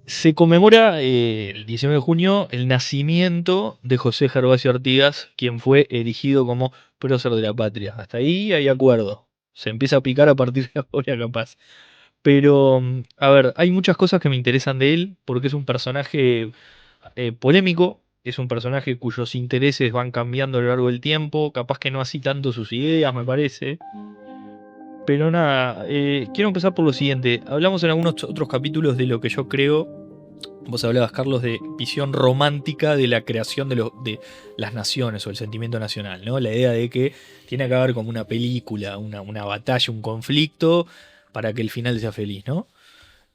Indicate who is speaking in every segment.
Speaker 1: Se conmemora el 19 de junio el nacimiento de José Gervasio Artigas, quien fue erigido como prócer de la patria. Hasta ahí hay acuerdo. Se empieza a picar a partir de ahora, capaz. Pero, a ver, hay muchas cosas que me interesan de él, porque es un personaje polémico, es un personaje cuyos intereses van cambiando a lo largo del tiempo, capaz que no así tanto sus ideas, me parece. Pero nada, quiero empezar por lo siguiente. Hablamos en algunos otros capítulos de lo que yo creo. Vos hablabas, Carlos, de visión romántica de la creación de las naciones o el sentimiento nacional, ¿no? La idea de que tiene que haber como una película, una batalla, un conflicto, para que el final sea feliz, ¿no?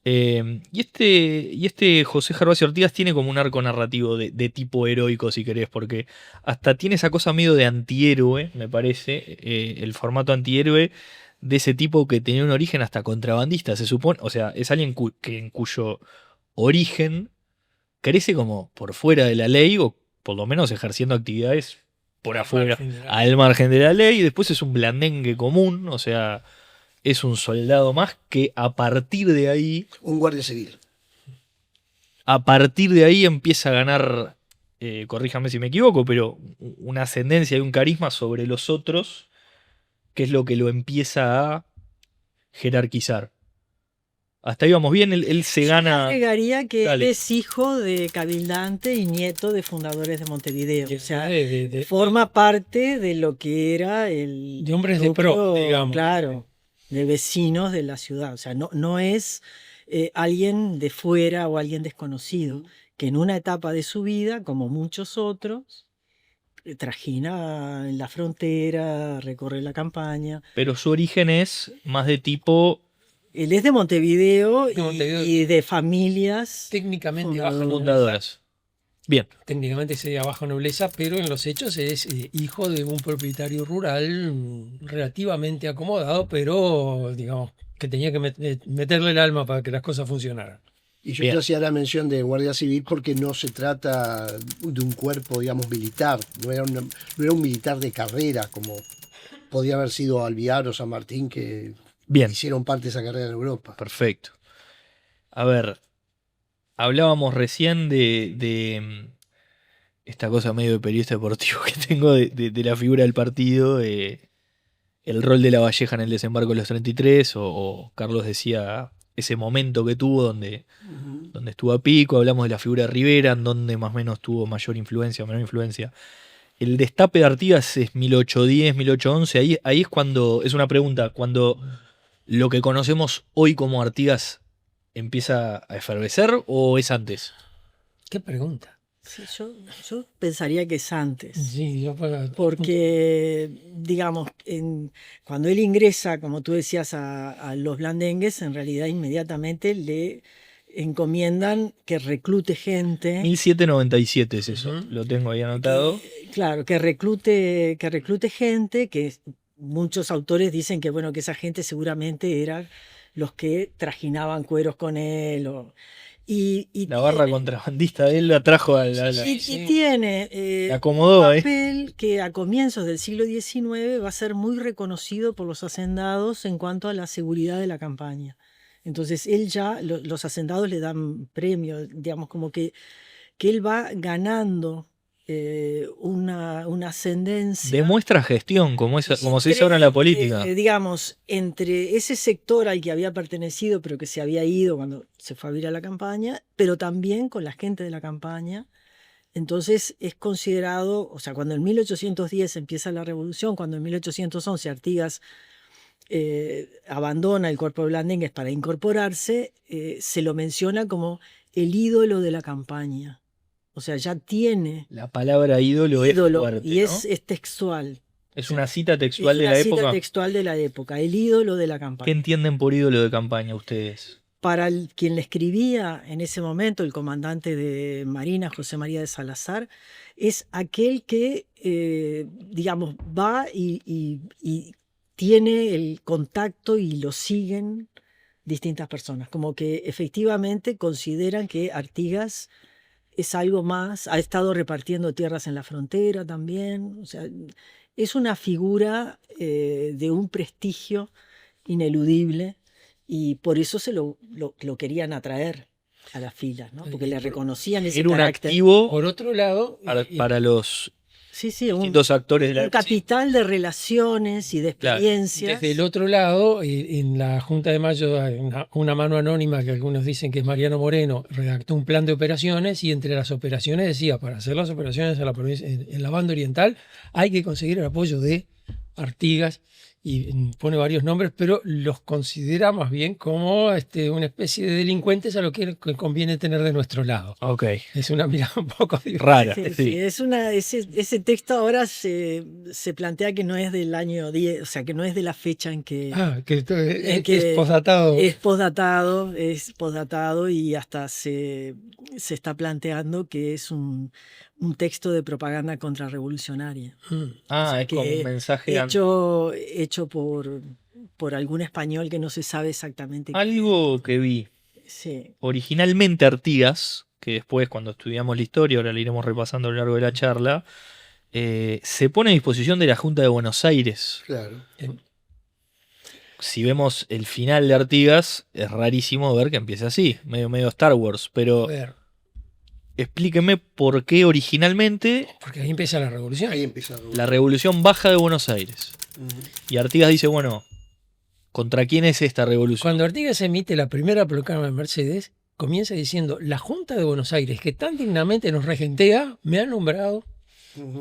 Speaker 1: Y este José Gervasio Ortigas tiene como un arco narrativo de tipo heroico, si querés, porque hasta tiene esa cosa medio de antihéroe, me parece, el formato antihéroe de ese tipo que tenía un origen hasta contrabandista, se supone, o sea, es alguien en cuyo origen crece como por fuera de la ley o por lo menos ejerciendo actividades por
Speaker 2: Al
Speaker 1: afuera,
Speaker 2: margen de la
Speaker 1: al
Speaker 2: ley.
Speaker 1: margen de la ley, y después es un blandengue común, o sea, es un soldado más que
Speaker 3: Un guardia civil.
Speaker 1: a partir de ahí empieza a ganar, corríjame si me equivoco, pero una ascendencia y un carisma sobre los otros, que es lo que lo empieza a jerarquizar. Hasta ahí vamos bien, él se
Speaker 4: Yo le
Speaker 1: gana.
Speaker 4: agregaría que él
Speaker 1: Dale.
Speaker 4: es hijo de cabildante y nieto de fundadores de Montevideo.
Speaker 2: Que
Speaker 4: O sea,
Speaker 2: de
Speaker 4: forma parte de lo que era el
Speaker 2: de hombres de pro,
Speaker 4: núcleo,
Speaker 2: digamos.
Speaker 4: claro, de vecinos de la ciudad. O sea, no es alguien de fuera o alguien desconocido, que en una etapa de su vida, como muchos otros, trajina en la frontera, recorre la campaña.
Speaker 1: Pero su origen es más de tipo
Speaker 4: Él es de Montevideo,
Speaker 2: De Montevideo.
Speaker 4: y de familias
Speaker 2: Técnicamente baja
Speaker 4: fundadoras.
Speaker 2: nobleza.
Speaker 1: fundadoras. Bien,
Speaker 2: Técnicamente sería baja nobleza, pero en los hechos es hijo de un propietario rural relativamente acomodado, pero digamos que tenía que meterle el alma para que las cosas funcionaran.
Speaker 3: Y yo te
Speaker 1: bien.
Speaker 3: hacía la mención de Guardia Civil porque no se trata de un cuerpo, digamos, militar. No era un militar de carrera como podía haber sido Alvear o San Martín, que
Speaker 1: Bien,
Speaker 3: hicieron parte de esa carrera en Europa.
Speaker 1: perfecto. A ver, hablábamos recién de esta cosa medio de periodista deportivo que tengo de la figura del partido, el rol de La Valleja en el desembarco de los 33, o Carlos decía ese momento que tuvo donde estuvo a pico, hablamos de la figura de Rivera, en donde más o menos tuvo mayor influencia o menor influencia. El destape de Artigas es 1810, 1811, ahí es cuando, es una pregunta, cuando lo que conocemos hoy como Artigas empieza a efervecer o es antes.
Speaker 2: ¿Qué pregunta?
Speaker 4: Sí, yo pensaría que es antes,
Speaker 2: Sí, yo
Speaker 4: porque, digamos, cuando él ingresa, como tú decías, a los blandengues, en realidad inmediatamente le encomiendan que reclute gente,
Speaker 1: 1797 es eso,
Speaker 2: Ujú.
Speaker 1: lo tengo ahí anotado.
Speaker 4: claro, que reclute gente, muchos autores dicen que, bueno, que esa gente seguramente eran los que trajinaban cueros con él, y
Speaker 1: La barra contrabandista de él la trajo
Speaker 4: Y tiene
Speaker 1: la
Speaker 4: un
Speaker 1: acomodó ahí.
Speaker 4: papel que a comienzos del siglo XIX va a ser muy reconocido por los hacendados en cuanto a la seguridad de la campaña. Entonces él ya, los hacendados le dan premio, digamos, como que él va ganando una ascendencia
Speaker 1: Demuestra gestión, como se dice ahora en la política.
Speaker 4: digamos, entre ese sector al que había pertenecido, pero que se había ido cuando se fue a abrir a la campaña, pero también con la gente de la campaña. Entonces es considerado, o sea, cuando en 1810 empieza la revolución, cuando en 1811 Artigas abandona el cuerpo de blandengues para incorporarse, se lo menciona como el ídolo de la campaña. O sea, ya tiene
Speaker 1: La palabra ídolo es
Speaker 4: ídolo,
Speaker 1: fuerte,
Speaker 4: y
Speaker 1: ¿no?
Speaker 4: es textual.
Speaker 1: Es
Speaker 4: O sea,
Speaker 1: una cita
Speaker 4: es
Speaker 1: textual de
Speaker 4: una
Speaker 1: la
Speaker 4: cita
Speaker 1: época.
Speaker 4: textual de la época, el ídolo de la
Speaker 1: ¿Qué
Speaker 4: campaña.
Speaker 1: entienden por ídolo de campaña ustedes?
Speaker 4: Para quien le escribía en ese momento, el comandante de Marina, José María de Salazar, es aquel que, digamos, va y tiene el contacto y lo siguen distintas personas, como que efectivamente consideran que Artigas es algo más, ha estado repartiendo tierras en la frontera también, o sea, es una figura de un prestigio ineludible y por eso lo querían atraer. a las filas, ¿no? Porque le reconocían ese
Speaker 1: Era un
Speaker 4: carácter.
Speaker 1: activo
Speaker 2: Por otro lado,
Speaker 1: para los
Speaker 4: Sí, sí, un
Speaker 1: distintos actores de la
Speaker 4: capital de relaciones y de
Speaker 1: Claro.
Speaker 4: experiencias.
Speaker 2: desde el otro lado, en la Junta de Mayo hay una mano anónima que algunos dicen que es Mariano Moreno, redactó un plan de operaciones y entre las operaciones decía, para hacer las operaciones en en la banda oriental hay que conseguir el apoyo de Artigas y pone varios nombres, pero los considera más bien como una especie de delincuentes a lo que conviene tener de nuestro lado.
Speaker 1: Ok,
Speaker 2: Es una mirada un poco
Speaker 1: rara.
Speaker 4: Sí,
Speaker 1: Sí,
Speaker 4: sí, ese texto ahora se plantea que no es del año 10, o sea, que no es de la fecha en que
Speaker 2: Es posdatado.
Speaker 4: es posdatado y hasta se está planteando que es un texto de propaganda contrarrevolucionaria.
Speaker 1: Ah,
Speaker 4: O sea,
Speaker 1: es como
Speaker 4: que
Speaker 1: un mensaje.
Speaker 4: hecho por algún español que no se sabe exactamente
Speaker 1: Algo que vi.
Speaker 4: Sí.
Speaker 1: Originalmente Artigas, que después cuando estudiamos la historia, ahora la iremos repasando a lo largo de la charla, se pone a disposición de la Junta de Buenos Aires.
Speaker 3: Claro.
Speaker 1: Si vemos el final de Artigas, es rarísimo ver que empiece así, medio Star Wars,
Speaker 2: A
Speaker 1: pero
Speaker 2: ver,
Speaker 1: explíqueme por qué originalmente
Speaker 2: porque ahí empieza la revolución.
Speaker 3: Ahí empieza a
Speaker 1: la revolución baja de Buenos Aires. Y Artigas dice, bueno, ¿contra quién es esta revolución?
Speaker 2: Cuando Artigas emite la primera proclama de Mercedes, comienza diciendo, la Junta de Buenos Aires, que tan dignamente nos regentea, me ha nombrado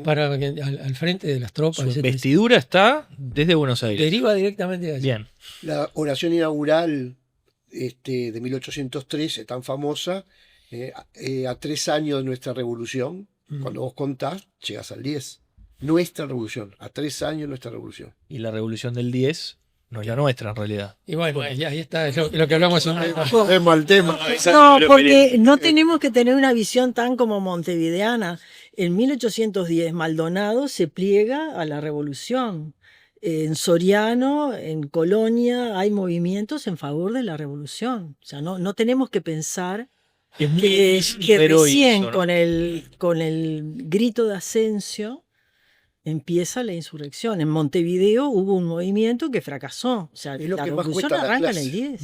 Speaker 2: para al frente de las tropas.
Speaker 1: Su
Speaker 2: etcétera.
Speaker 1: investidura está desde Buenos Aires.
Speaker 2: Deriva directamente de allí.
Speaker 1: Bien.
Speaker 3: La oración inaugural de 1803 es tan famosa, a 3 años de nuestra revolución, cuando vos contás, llegas al 10. Nuestra revolución, a 3 años de nuestra revolución.
Speaker 1: Y la revolución del 10 no es la nuestra en realidad.
Speaker 2: Y bueno, ahí está, es lo que hablamos.
Speaker 3: Volvemos al tema.
Speaker 4: No, porque no tenemos que tener una visión tan como montevideana. En 1810 Maldonado se pliega a la revolución. En Soriano, en Colonia, hay movimientos en favor de la revolución. O sea, no tenemos que pensar
Speaker 1: Es muy
Speaker 4: que
Speaker 1: difícil ver hoy
Speaker 4: recién
Speaker 1: eso, ¿no?
Speaker 4: con el grito de Asensio empieza la insurrección. En Montevideo hubo un movimiento que fracasó. O sea,
Speaker 3: Es lo
Speaker 4: la
Speaker 3: que más
Speaker 4: revolución
Speaker 3: cuesta la
Speaker 4: arranca en
Speaker 3: clase.
Speaker 4: el 10.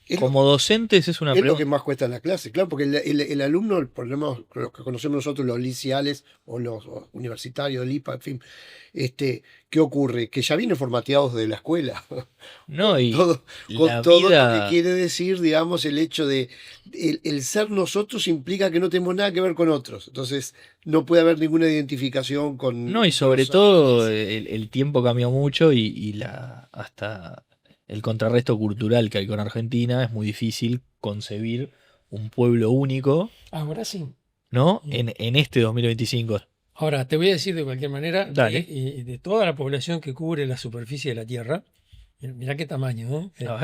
Speaker 3: Es lo-
Speaker 1: Como docentes es una
Speaker 3: Es lo
Speaker 1: pregunta.
Speaker 3: que más cuesta en la clase, claro, porque el alumno, por lo menos los que conocemos nosotros, los liceales o los universitarios, el IPA, en fin, ¿qué ocurre? Que ya vienen formateados de la escuela,
Speaker 1: No, y
Speaker 3: todo, con
Speaker 1: la
Speaker 3: todo lo
Speaker 1: vida-
Speaker 3: que quiere decir, digamos, el hecho de el ser nosotros implica que no tenemos nada que ver con otros, entonces no puede haber ninguna identificación con...
Speaker 1: No, y sobre
Speaker 3: los
Speaker 1: todo
Speaker 3: ángeles.
Speaker 1: el tiempo cambió mucho y hasta el contrarresto cultural que hay con Argentina es muy difícil concebir un pueblo único,
Speaker 2: Ahora sí.
Speaker 1: ¿no? En este 2025.
Speaker 2: Ahora, te voy a decir de cualquier manera,
Speaker 1: Dale.
Speaker 2: de toda la población que cubre la superficie de la Tierra, mirá qué tamaño, ¿eh?
Speaker 1: A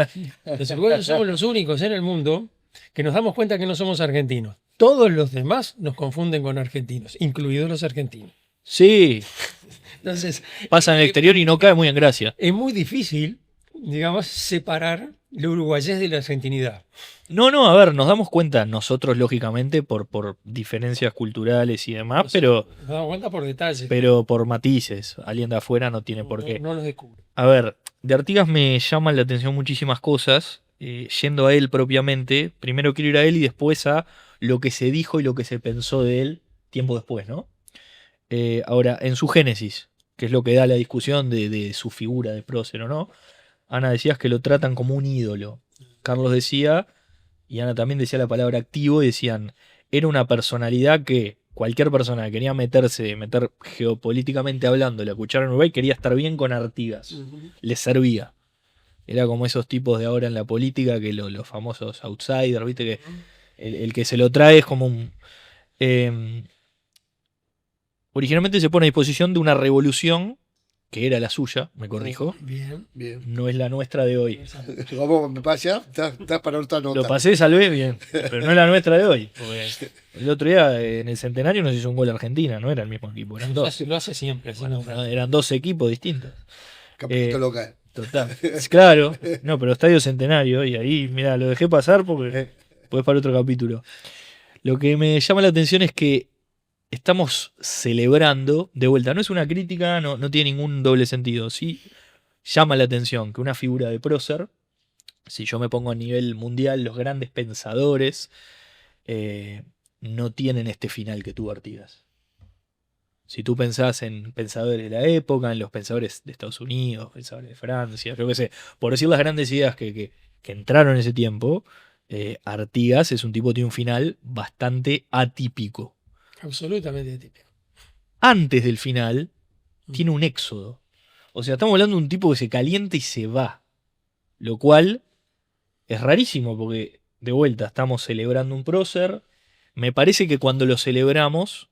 Speaker 1: ver.
Speaker 2: Los uruguayos somos los únicos en el mundo que nos damos cuenta que no somos argentinos. Todos los demás nos confunden con argentinos, incluidos los argentinos.
Speaker 1: Sí,
Speaker 2: Entonces,
Speaker 1: pasa en el exterior y no cae muy en gracia.
Speaker 2: es muy difícil, digamos, separar la uruguayés de la argentinidad.
Speaker 1: No, a ver, nos damos cuenta nosotros, lógicamente, por diferencias culturales y demás, pero
Speaker 2: Nos damos cuenta por detalles.
Speaker 1: por matices. Alguien de afuera no tiene por qué.
Speaker 2: No los descubre.
Speaker 1: A ver, de Artigas me llaman la atención muchísimas cosas. Yendo a él propiamente, primero quiero ir a él y después a lo que se dijo y lo que se pensó de él tiempo después, ¿no? Ahora, en su génesis, que es lo que da la discusión de su figura de prócer o no, Ana decías que lo tratan como un ídolo. Carlos decía, y Ana también decía la palabra activo, y decían, era una personalidad que cualquier persona que quería meter geopolíticamente hablando, la cuchara en Uruguay, quería estar bien con Artigas. Le servía. Era como esos tipos de ahora en la política, que los famosos outsiders, viste que el que se lo trae es como un... originalmente se pone a disposición de una revolución, que era la suya, me corrijo,
Speaker 2: Bien.
Speaker 3: Bien.
Speaker 1: no es la nuestra de hoy.
Speaker 3: Vamos, me pasa, estás para otra nota.
Speaker 1: Lo pasé, salvé, bien, pero no es la nuestra de hoy. Porque el otro día en el centenario nos hizo un gol Argentina, no era el mismo equipo, eran dos.
Speaker 2: Lo hace siempre. así no.
Speaker 1: Eran dos equipos distintos.
Speaker 3: Capítulo local.
Speaker 1: Total. Claro, no, pero Estadio Centenario, y ahí, mira, lo dejé pasar porque después para otro capítulo. Lo que me llama la atención es que estamos celebrando, de vuelta, no es una crítica, no tiene ningún doble sentido, sí llama la atención que una figura de prócer si yo me pongo a nivel mundial, los grandes pensadores no tienen este final que tuvo Artigas. Si tú pensás en pensadores de la época, en los pensadores de Estados Unidos, pensadores de Francia, yo qué sé, por decir las grandes ideas que entraron en ese tiempo, Artigas es un tipo que tiene un final bastante atípico.
Speaker 2: Absolutamente típico.
Speaker 1: Antes del final, tiene un éxodo. O sea, estamos hablando de un tipo que se calienta y se va. Lo cual es rarísimo porque, de vuelta, estamos celebrando un prócer. Me parece que cuando lo celebramos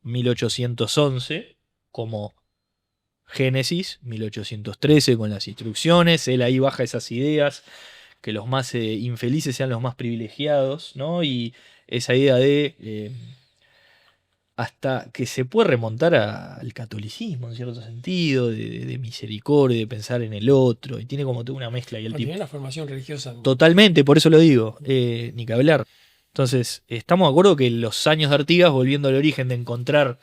Speaker 1: 1811 como Génesis, 1813 con las instrucciones. Él ahí baja esas ideas, que los más infelices sean los más privilegiados, ¿no? Y esa idea de hasta que se puede remontar al catolicismo en cierto sentido, de misericordia, de pensar en el otro, y tiene como toda una mezcla y el tipo.
Speaker 2: Tiene una formación religiosa.
Speaker 1: Totalmente, por eso lo digo, ni que hablar. Entonces, estamos de acuerdo que los años de Artigas, volviendo al origen de encontrar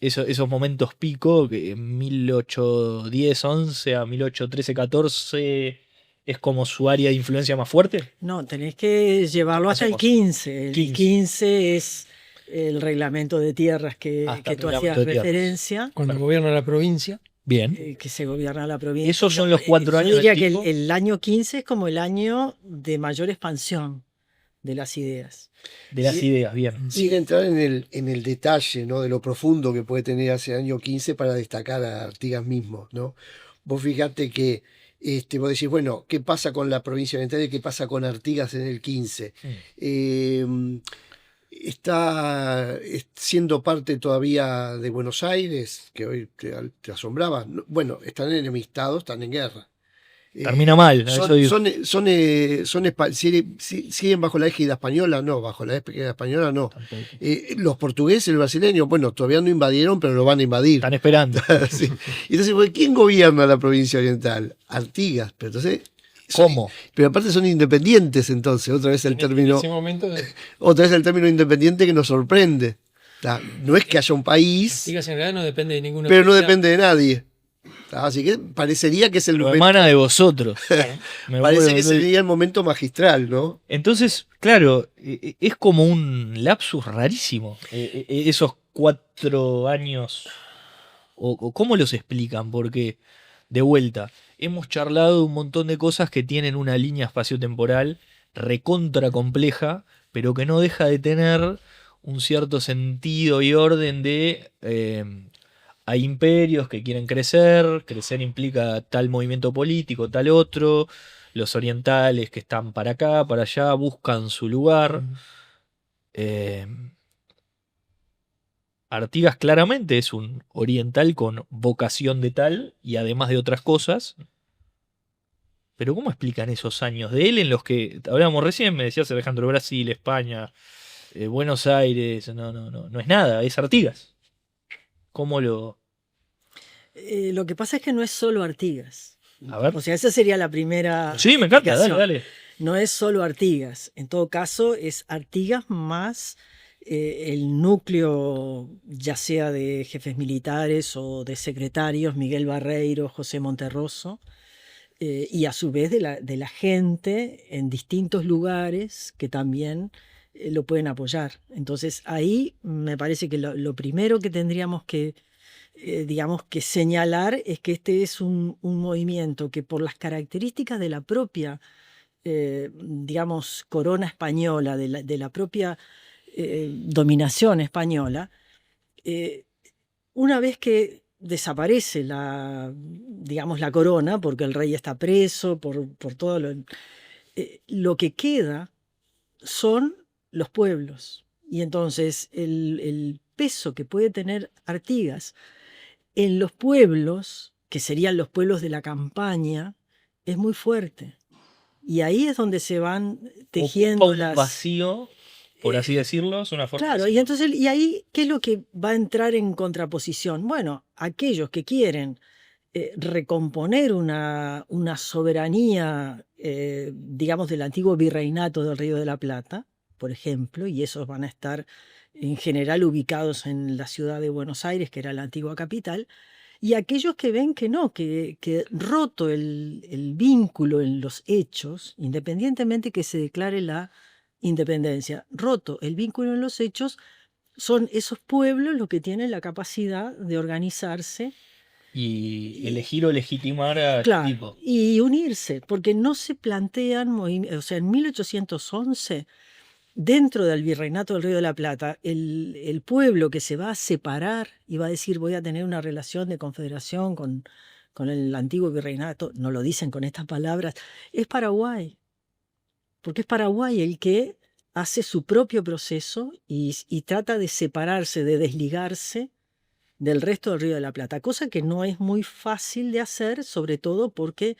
Speaker 1: esos momentos pico, que en 1810-11 a 1813-14 es como su área de influencia más fuerte.
Speaker 4: No, tenés que llevarlo hasta el 15. El 15 es el reglamento de tierras que tú hacías referencia.
Speaker 2: Cuando gobierna la provincia.
Speaker 1: Bien.
Speaker 4: Que se gobierna la provincia.
Speaker 1: Esos son los 4 años.
Speaker 4: Yo diría que el año 15 es como el año de mayor expansión de las ideas.
Speaker 1: De las ideas, bien.
Speaker 3: Sin entrar en el detalle, ¿no?, de lo profundo que puede tener ese año 15 para destacar a Artigas mismo, ¿no? Vos fijate que vos decís, bueno, ¿qué pasa con la provincia oriental y qué pasa con Artigas en el 15? Está siendo parte todavía de Buenos Aires, que hoy te asombraba. Bueno, están enemistados, están en guerra.
Speaker 1: Termina mal, ¿no?
Speaker 3: ¿Siguen bajo la égida española? No, bajo la égida española no. Los portugueses, los brasileños, bueno, todavía no invadieron, pero lo van a invadir.
Speaker 1: Están esperando.
Speaker 3: Sí. Entonces, ¿quién gobierna la provincia oriental? Artigas. Pero entonces,
Speaker 1: ¿cómo?
Speaker 3: Pero aparte son independientes, entonces, otra vez el término. Otra vez el término independiente que nos sorprende. No es que haya un país.
Speaker 2: Artigas en realidad no depende de ninguno.
Speaker 3: Pero no depende de nadie. Así que parecería que es el
Speaker 1: momento. Emana de vosotros.
Speaker 3: Parece que sería el momento magistral, ¿no?
Speaker 1: Entonces, claro, es como un lapsus rarísimo. Esos 4 años. O ¿cómo los explican? Porque, de vuelta, hemos charlado de un montón de cosas que tienen una línea espaciotemporal recontra compleja, pero que no deja de tener un cierto sentido y orden de. Hay imperios que quieren crecer implica tal movimiento político, tal otro, los orientales que están para acá, para allá, buscan su lugar. Artigas claramente es un oriental con vocación de tal y además de otras cosas. Pero ¿cómo explican esos años de él en los que hablábamos recién? Me decías Alejandro, Brasil, España, Buenos Aires, no es nada, es Artigas. ¿Cómo lo...?
Speaker 4: Lo que pasa es que no es solo Artigas.
Speaker 1: A ver.
Speaker 4: O sea, esa sería la primera.
Speaker 1: Sí, me encanta, dale.
Speaker 4: No es solo Artigas. En todo caso, es Artigas más el núcleo, ya sea de jefes militares o de secretarios, Miguel Barreiro, José Monterroso, y a su vez de la gente en distintos lugares que también lo pueden apoyar. Entonces, ahí me parece que lo primero que tendríamos que digamos que señalar es que este es un movimiento que por las características de la propia digamos corona española, de la propia dominación española, una vez que desaparece digamos la corona, porque el rey está preso, por todo lo que queda son los pueblos. Y entonces el peso que puede tener Artigas en los pueblos, que serían los pueblos de la campaña, es muy fuerte. Y ahí es donde se van tejiendo
Speaker 1: un vacío, por así decirlo, es una forma.
Speaker 4: Claro, y entonces, y ahí, ¿qué es lo que va a entrar en contraposición? Bueno, aquellos que quieren recomponer una soberanía, digamos, del antiguo virreinato del Río de la Plata, por ejemplo, y esos van a estar en general ubicados en la ciudad de Buenos Aires, que era la antigua capital, y aquellos que ven que no, que roto el vínculo en los hechos, independientemente que se declare la independencia, roto el vínculo en los hechos, son esos pueblos los que tienen la capacidad de organizarse.
Speaker 1: Y elegir o legitimar a este
Speaker 4: Claro,
Speaker 1: tipo.
Speaker 4: y unirse, porque no se plantean, o sea, en 1811, dentro del Virreinato del Río de la Plata, el pueblo que se va a separar y va a decir voy a tener una relación de confederación con el antiguo virreinato, no lo dicen con estas palabras, es Paraguay, porque es Paraguay el que hace su propio proceso y trata de separarse, de desligarse del resto del Río de la Plata, cosa que no es muy fácil de hacer, sobre todo porque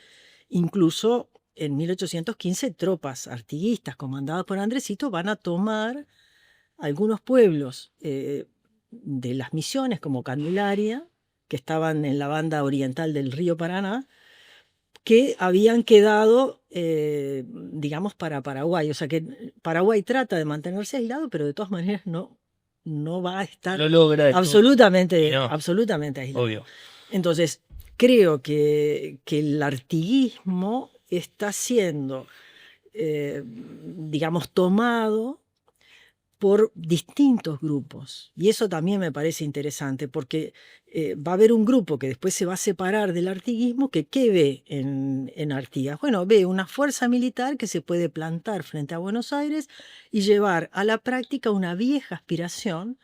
Speaker 4: incluso en 1815 tropas artiguistas comandadas por Andresito van a tomar algunos pueblos de las misiones como Candelaria, que estaban en la banda oriental del río Paraná, que habían quedado, digamos, para Paraguay. O sea que Paraguay trata de mantenerse aislado, pero de todas maneras no va a estar
Speaker 1: Lo logra de todo.
Speaker 4: absolutamente,
Speaker 1: Y no,
Speaker 4: absolutamente aislado.
Speaker 1: obvio.
Speaker 4: Entonces, creo que el artiguismo está siendo, digamos, tomado por distintos grupos. Y eso también me parece interesante, porque va a haber un grupo que después se va a separar del artiguismo, que ¿qué ve en Artigas? Bueno, ve una fuerza militar que se puede plantar frente a Buenos Aires y llevar a la práctica una vieja aspiración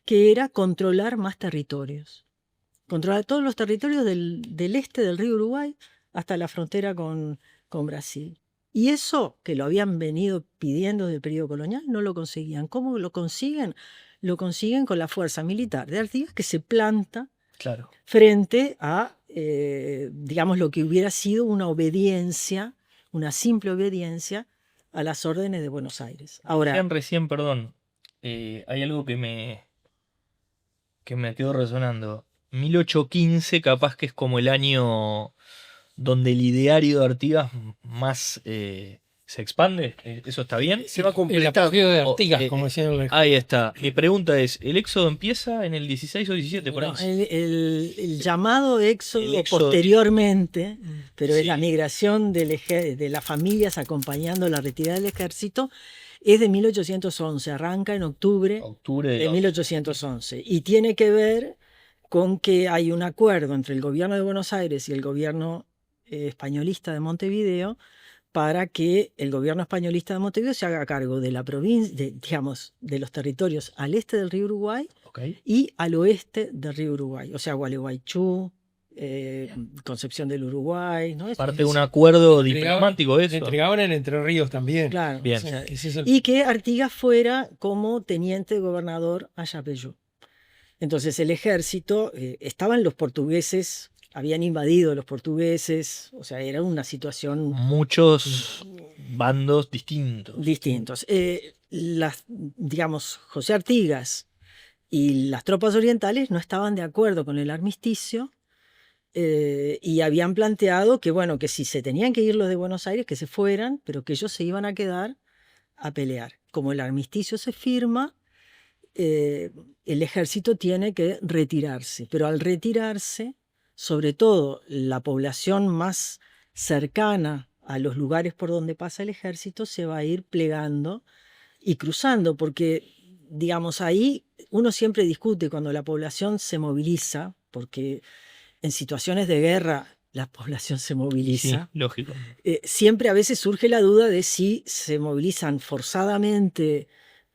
Speaker 4: que era controlar más territorios. Controlar todos los territorios del este del río Uruguay hasta la frontera con Brasil. Y eso, que lo habían venido pidiendo desde el periodo colonial, no lo conseguían. ¿Cómo lo consiguen? Lo consiguen con la fuerza militar de Artigas, que se planta
Speaker 1: Claro.
Speaker 4: frente a, digamos, lo que hubiera sido una obediencia, una simple obediencia a las órdenes de Buenos Aires. Ahora,
Speaker 1: Recién, perdón, hay algo que me quedó resonando. 1815 capaz que es como el año donde el ideario de Artigas más se expande. ¿Eso está bien?
Speaker 3: Se va
Speaker 2: El
Speaker 3: completando.
Speaker 2: apogeo de
Speaker 1: O,
Speaker 2: Artigas, como decían los
Speaker 1: ahí está. Mi pregunta es, ¿el éxodo empieza en el 16 o 17 por ahí?
Speaker 4: no, el llamado éxodo,
Speaker 1: El éxodo.
Speaker 4: posteriormente, pero es
Speaker 1: Sí.
Speaker 4: la migración de las familias acompañando la retirada del ejército, es de 1811, arranca en octubre
Speaker 1: Octubre
Speaker 4: de
Speaker 1: de
Speaker 4: 1811 y tiene que ver con que hay un acuerdo entre el gobierno de Buenos Aires y el gobierno españolista de Montevideo para que el gobierno españolista de Montevideo se haga cargo de la provincia, digamos, de los territorios al este del río Uruguay
Speaker 1: Ok.
Speaker 4: y al oeste del río Uruguay, o sea, Gualeguaychú, Concepción del Uruguay, ¿no?
Speaker 1: Parte de un acuerdo
Speaker 2: Le
Speaker 1: diplomático
Speaker 2: Le
Speaker 1: eso.
Speaker 2: entregaban en Entre Ríos también.
Speaker 4: Claro.
Speaker 1: Bien.
Speaker 2: O sea, ese es el-
Speaker 4: Y que Artigas fuera como teniente gobernador a Yapeyú. Entonces el ejército, estaban los portugueses, habían invadido los portugueses, o sea, era una situación
Speaker 1: Muchos bandos distintos.
Speaker 4: distintos. Digamos, José Artigas y las tropas orientales no estaban de acuerdo con el armisticio y habían planteado que, bueno, que si se tenían que ir los de Buenos Aires, que se fueran, pero que ellos se iban a quedar a pelear. Como el armisticio se firma, el ejército tiene que retirarse, pero al retirarse, sobre todo la población más cercana a los lugares por donde pasa el ejército se va a ir plegando y cruzando, porque, digamos, ahí uno siempre discute cuando la población se moviliza, porque en situaciones de guerra la población se
Speaker 1: Sí,
Speaker 4: moviliza.
Speaker 1: lógico.
Speaker 4: Siempre a veces surge la duda de si se movilizan forzadamente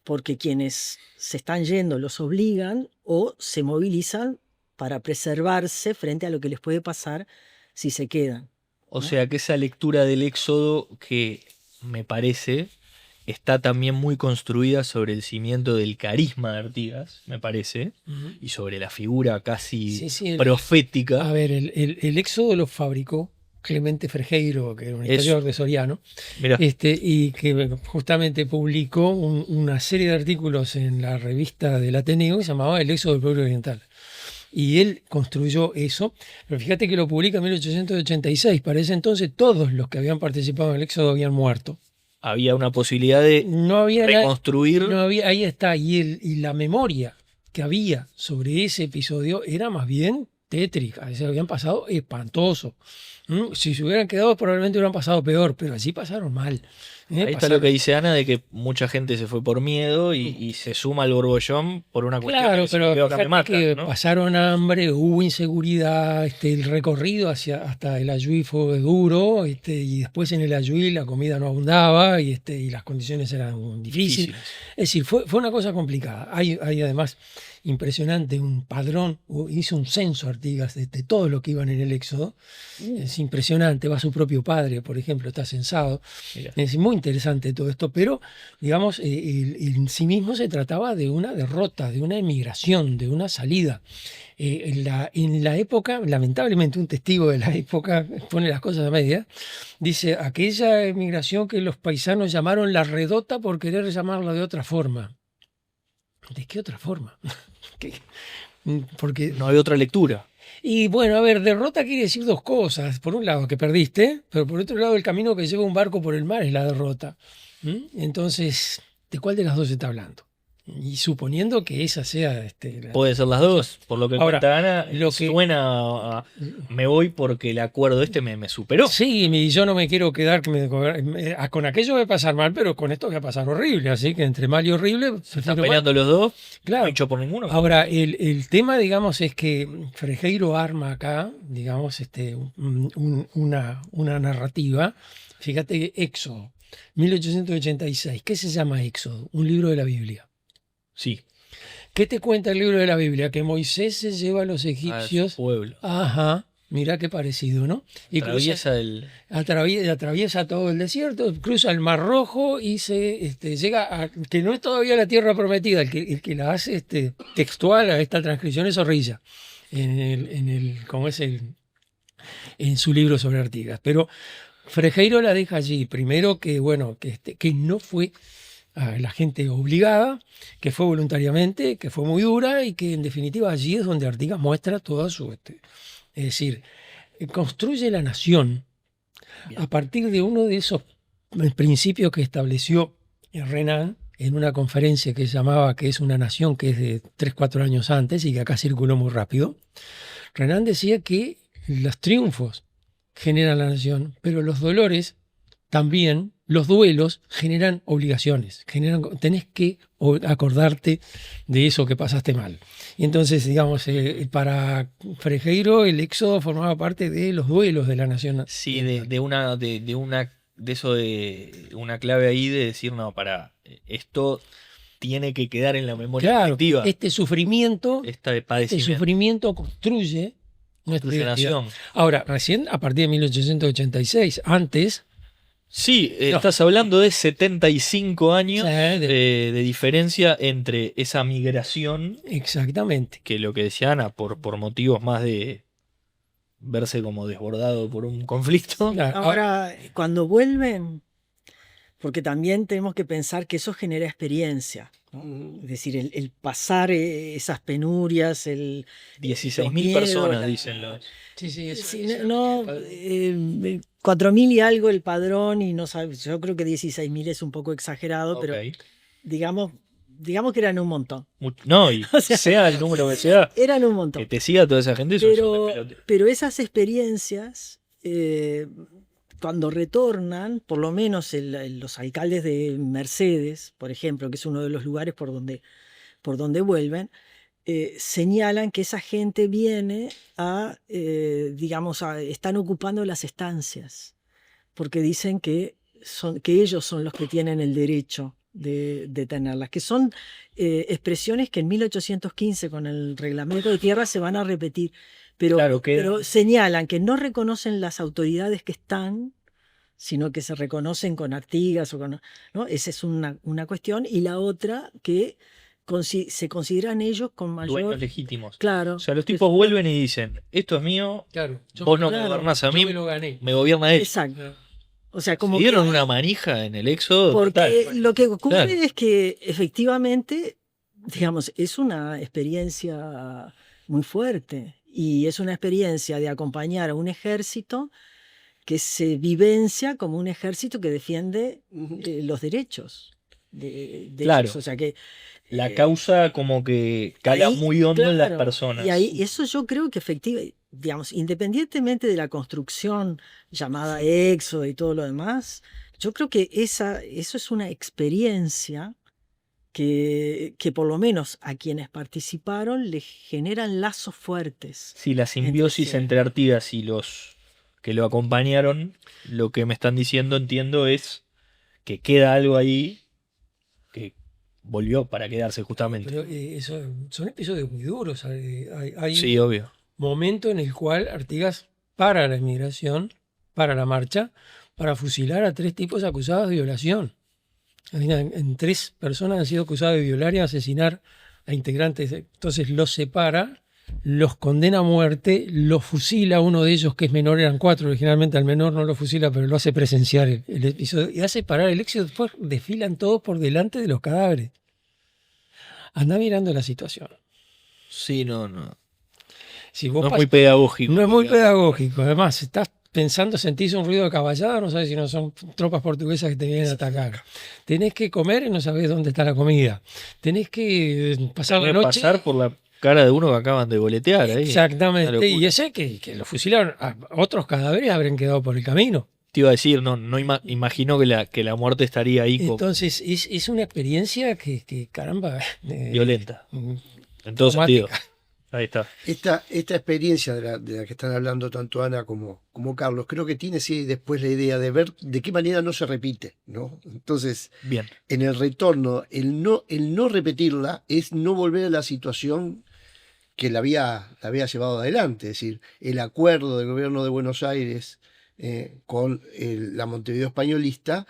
Speaker 4: porque quienes se están yendo los obligan o se movilizan para preservarse frente a lo que les puede pasar si se quedan.
Speaker 1: O sea que esa lectura del éxodo que me parece está también muy construida sobre el cimiento del carisma de Artigas, me parece,
Speaker 2: Ujú.
Speaker 1: y sobre la figura casi
Speaker 2: Sí, sí,
Speaker 1: profética.
Speaker 2: A ver, el éxodo lo fabricó Clemente Ferjeiro, que era un
Speaker 1: Eso.
Speaker 2: historiador de Soriano,
Speaker 1: Mirá,
Speaker 2: y que justamente publicó una serie de artículos en la revista del Ateneo que se llamaba El éxodo del pueblo oriental. Y él construyó eso, pero fíjate que lo publica en 1886. Para ese entonces todos los que habían participado en el éxodo habían muerto.
Speaker 1: había una posibilidad de
Speaker 2: No había
Speaker 1: reconstruir.
Speaker 2: no había, ahí está, y la memoria que había sobre ese episodio era más bien tétricas, se habían pasado espantoso. Si se hubieran quedado probablemente hubieran pasado peor, pero así pasaron mal.
Speaker 1: Ahí está lo que dice Ana, de que mucha gente se fue por miedo y se suma al borbollón por una cuestión
Speaker 2: Claro,
Speaker 1: que se
Speaker 2: pero
Speaker 1: quedó acá me
Speaker 2: fíjate
Speaker 1: mata,
Speaker 2: que
Speaker 1: ¿no?
Speaker 2: pasaron hambre, hubo inseguridad, el recorrido hasta el Ayuí fue duro, y después en el Ayuí la comida no abundaba y las condiciones eran difíciles.
Speaker 1: Difíciles.
Speaker 2: Es decir, fue una cosa complicada. Hay además impresionante un padrón, hizo un censo Artigas de todo lo que iban en el Éxodo. Es impresionante, va su propio padre, por ejemplo, está censado.
Speaker 1: Mirá.
Speaker 2: Es muy interesante todo esto, pero digamos, en sí mismo se trataba de una derrota, de una emigración, de una salida. En la época, lamentablemente un testigo de la época pone las cosas a media, dice, aquella emigración que los paisanos llamaron la redota por querer llamarla de otra forma. ¿De qué otra forma? Porque
Speaker 1: No había otra lectura.
Speaker 2: y bueno, a ver, derrota quiere decir dos cosas. Por un lado, que perdiste, pero por otro lado, el camino que lleva un barco por el mar es la derrota. Entonces, ¿de cuál de las dos se está hablando? Y suponiendo que esa sea...
Speaker 1: Puede ser las dos. Por lo que
Speaker 2: Ahora,
Speaker 1: cuenta Ana,
Speaker 2: lo que-
Speaker 1: suena a, me voy porque el acuerdo me superó.
Speaker 2: Sí, y yo no me quiero quedar con aquello voy a pasar mal, pero con esto voy a pasar horrible. Así que entre mal y horrible...
Speaker 1: Se están
Speaker 2: prefiero mal.
Speaker 1: peleando los dos,
Speaker 2: Claro.
Speaker 1: no hincho por ninguno.
Speaker 2: Ahora, el tema, digamos, es que Frejero arma acá, digamos, una narrativa. Fíjate, Éxodo, 1886. ¿Qué se llama Éxodo? Un libro de la Biblia.
Speaker 1: Sí,
Speaker 2: ¿Qué te cuenta el libro de la Biblia? Que Moisés se lleva a los
Speaker 1: a su
Speaker 2: egipcios.
Speaker 1: pueblo.
Speaker 2: Ajá, mira qué parecido, ¿no? Y
Speaker 1: Atraviesa el...
Speaker 2: atraviesa todo el desierto, cruza el Mar Rojo y llega a que no es todavía la tierra prometida, el que la hace textual a esta transcripción es Zorrilla, ¿cómo es en su libro sobre Artigas. Pero Frejero la deja allí, primero que, bueno, que no fue a la gente obligada, que fue voluntariamente, que fue muy dura y que en definitiva allí es donde Artigas muestra toda su... es decir, construye la nación
Speaker 1: Bien.
Speaker 2: a partir de uno de esos principios que estableció Renan en una conferencia que llamaba que es una nación, que es de 3-4 años antes y que acá circuló muy rápido. Renan decía que los triunfos generan la nación, pero los dolores también, los duelos generan obligaciones, tenés que acordarte de eso que pasaste mal. Y entonces, digamos, para Frejero el éxodo formaba parte de los duelos de la nación.
Speaker 1: Sí, de una clave ahí de decir, no, esto tiene que quedar en la memoria
Speaker 2: Claro,
Speaker 1: colectiva.
Speaker 2: este sufrimiento construye nuestra
Speaker 1: Construye
Speaker 2: identidad.
Speaker 1: nación.
Speaker 2: Ahora, recién a partir de 1886, antes...
Speaker 1: Sí,
Speaker 2: No.
Speaker 1: estás hablando de 75 años
Speaker 2: Sí,
Speaker 1: de diferencia entre esa migración,
Speaker 2: exactamente.
Speaker 1: que lo que decía Ana, por motivos más de verse como desbordado por un conflicto.
Speaker 2: Claro,
Speaker 4: Ahora, cuando vuelven, porque también tenemos que pensar que eso genera experiencia, ¿no? Es decir, el pasar esas penurias,
Speaker 1: 16.000
Speaker 4: miedos,
Speaker 1: personas, dicen los.
Speaker 2: sí, eso,
Speaker 4: Sí,
Speaker 2: eso-
Speaker 4: no, 4.000 y algo el padrón, y no sabe, yo creo que 16.000 es un poco exagerado, pero
Speaker 1: Ok.
Speaker 4: digamos que eran un montón.
Speaker 1: No, y
Speaker 4: O sea,
Speaker 1: sea el número que sea,
Speaker 4: Eran un
Speaker 1: que
Speaker 4: montón.
Speaker 1: te siga toda esa gente, eso es un
Speaker 4: Pero,
Speaker 1: despelote.
Speaker 4: pero esas experiencias, cuando retornan, por lo menos los alcaldes de Mercedes, por ejemplo, que es uno de los lugares por donde vuelven, señalan que esa gente viene están ocupando las estancias, porque dicen que ellos son los que tienen el derecho de tenerlas, que son expresiones que en 1815 con el reglamento de tierra se van a repetir,
Speaker 1: Claro,
Speaker 4: pero señalan que no reconocen las autoridades que están, sino que se reconocen con Artigas, ¿no? Esa es una cuestión, y la otra que se consideran ellos con mayor...
Speaker 1: dueños legítimos.
Speaker 4: Claro.
Speaker 1: O sea, los tipos vuelven y dicen, esto es mío,
Speaker 2: claro,
Speaker 1: vos no me
Speaker 4: claro,
Speaker 1: gobernás a
Speaker 2: yo
Speaker 1: mí,
Speaker 2: me lo gané.
Speaker 1: me gobierna él.
Speaker 4: Exacto. O sea,
Speaker 1: Se
Speaker 4: como
Speaker 1: dieron
Speaker 4: que-
Speaker 1: una manija en el éxodo
Speaker 4: porque
Speaker 1: total.
Speaker 4: lo que ocurre
Speaker 1: Claro.
Speaker 4: es que efectivamente, digamos, es una experiencia muy fuerte y es una experiencia de acompañar a un ejército que se vivencia como un ejército que defiende los derechos. de
Speaker 1: Claro.
Speaker 4: ellos. O sea que
Speaker 1: La causa como que cala
Speaker 4: ahí,
Speaker 1: muy hondo en las
Speaker 4: claro,
Speaker 1: personas.
Speaker 4: y ahí eso yo creo que efectivamente, digamos, independientemente de la construcción llamada éxodo y todo lo demás, yo creo que eso es una experiencia que por lo menos a quienes participaron les generan lazos fuertes.
Speaker 1: Sí, la simbiosis
Speaker 4: sí.
Speaker 1: entre Artigas y los que lo acompañaron, lo que me están diciendo, entiendo, es que queda algo ahí que volvió para quedarse justamente.
Speaker 2: Pero son episodios muy duros. Hay
Speaker 1: Sí,
Speaker 2: un
Speaker 1: obvio.
Speaker 2: momento en el cual Artigas para la emigración, para la marcha, para fusilar a 3 tipos acusados de violación. En 3 personas han sido acusadas de violar y asesinar a integrantes. Entonces los separa, los condena a muerte, los fusila. Uno de ellos, que es menor, eran 4 originalmente. Al menor no lo fusila, pero lo hace presenciar el episodio y hace parar el éxito. Después desfilan todos por delante de los cadáveres. Anda mirando la situación.
Speaker 1: Sí, no.
Speaker 2: Si vos
Speaker 1: No es muy pedagógico.
Speaker 2: no es muy
Speaker 1: digamos.
Speaker 2: pedagógico. Además, estás pensando, sentís un ruido de caballada, no sabes si no son tropas portuguesas que te vienen a atacar. Tenés que comer y no sabés dónde está la comida. Tenés que pasar la
Speaker 1: Puede
Speaker 2: noche.
Speaker 1: pasar por la cara de uno que acaban de boletear ahí. Una
Speaker 2: Exactamente.
Speaker 1: locura.
Speaker 2: Y ese que lo fusilaron, otros cadáveres habrían quedado por el camino.
Speaker 1: Te iba a decir, no imagino que la muerte estaría ahí
Speaker 2: Entonces, es una experiencia que caramba.
Speaker 1: violenta. En todo sentido.
Speaker 2: traumática.
Speaker 1: Ahí está.
Speaker 3: Esta experiencia de la que están hablando tanto Ana como Carlos, creo que tiene sí después la idea de ver de qué manera no se repite, ¿no? Entonces,
Speaker 1: Bien.
Speaker 3: en el retorno, el no repetirla es no volver a la situación que la había llevado adelante, es decir, el acuerdo del gobierno de Buenos Aires con la Montevideo españolista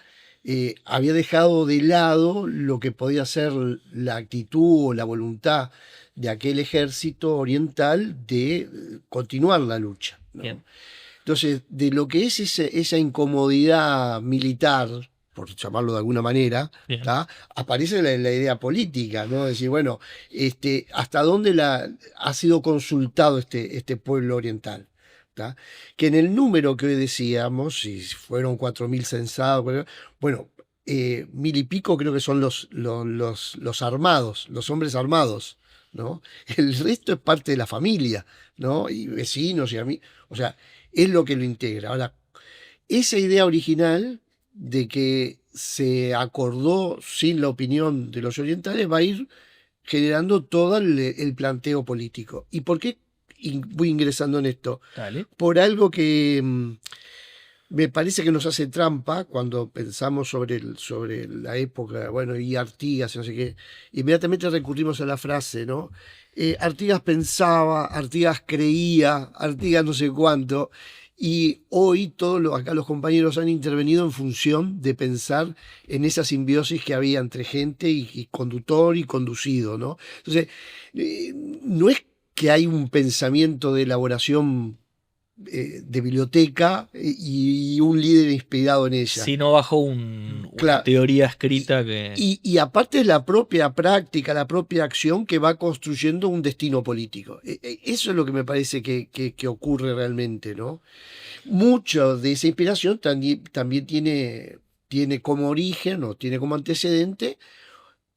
Speaker 3: había dejado de lado lo que podía ser la actitud o la voluntad de aquel ejército oriental de continuar la lucha, ¿no?
Speaker 1: Bien.
Speaker 3: Entonces, de lo que es esa incomodidad militar, por llamarlo de alguna manera,
Speaker 1: Bien.
Speaker 3: ¿tá? Aparece la idea política, ¿no? Decir, bueno, ¿hasta dónde ha sido consultado este pueblo oriental? ¿Tá? Que en el número que hoy decíamos, si fueron 4.000 censados, bueno, 1.000 y pico creo que son los armados, los hombres armados, ¿no? El resto es parte de la familia, ¿no? Y vecinos y amigos, o sea, es lo que lo integra. Ahora, esa idea original de que se acordó sin la opinión de los orientales va a ir generando todo el planteo político. ¿Y por qué voy ingresando en esto?
Speaker 1: Dale.
Speaker 3: Por algo que me parece que nos hace trampa cuando pensamos sobre la época, bueno, y Artigas, no sé qué, inmediatamente recurrimos a la frase, ¿no? Artigas pensaba, Artigas creía, Artigas no sé cuánto, y hoy acá los compañeros han intervenido en función de pensar en esa simbiosis que había entre gente y conductor y conducido, ¿no? Entonces, no es que hay un pensamiento de elaboración de biblioteca y un líder inspirado en ella.
Speaker 1: Si no bajo una
Speaker 3: Claro.
Speaker 1: teoría escrita que...
Speaker 3: Y aparte es la propia práctica, la propia acción que va construyendo un destino político. Eso es lo que me parece que ocurre realmente, ¿no? Mucho de esa inspiración también tiene como origen o tiene como antecedente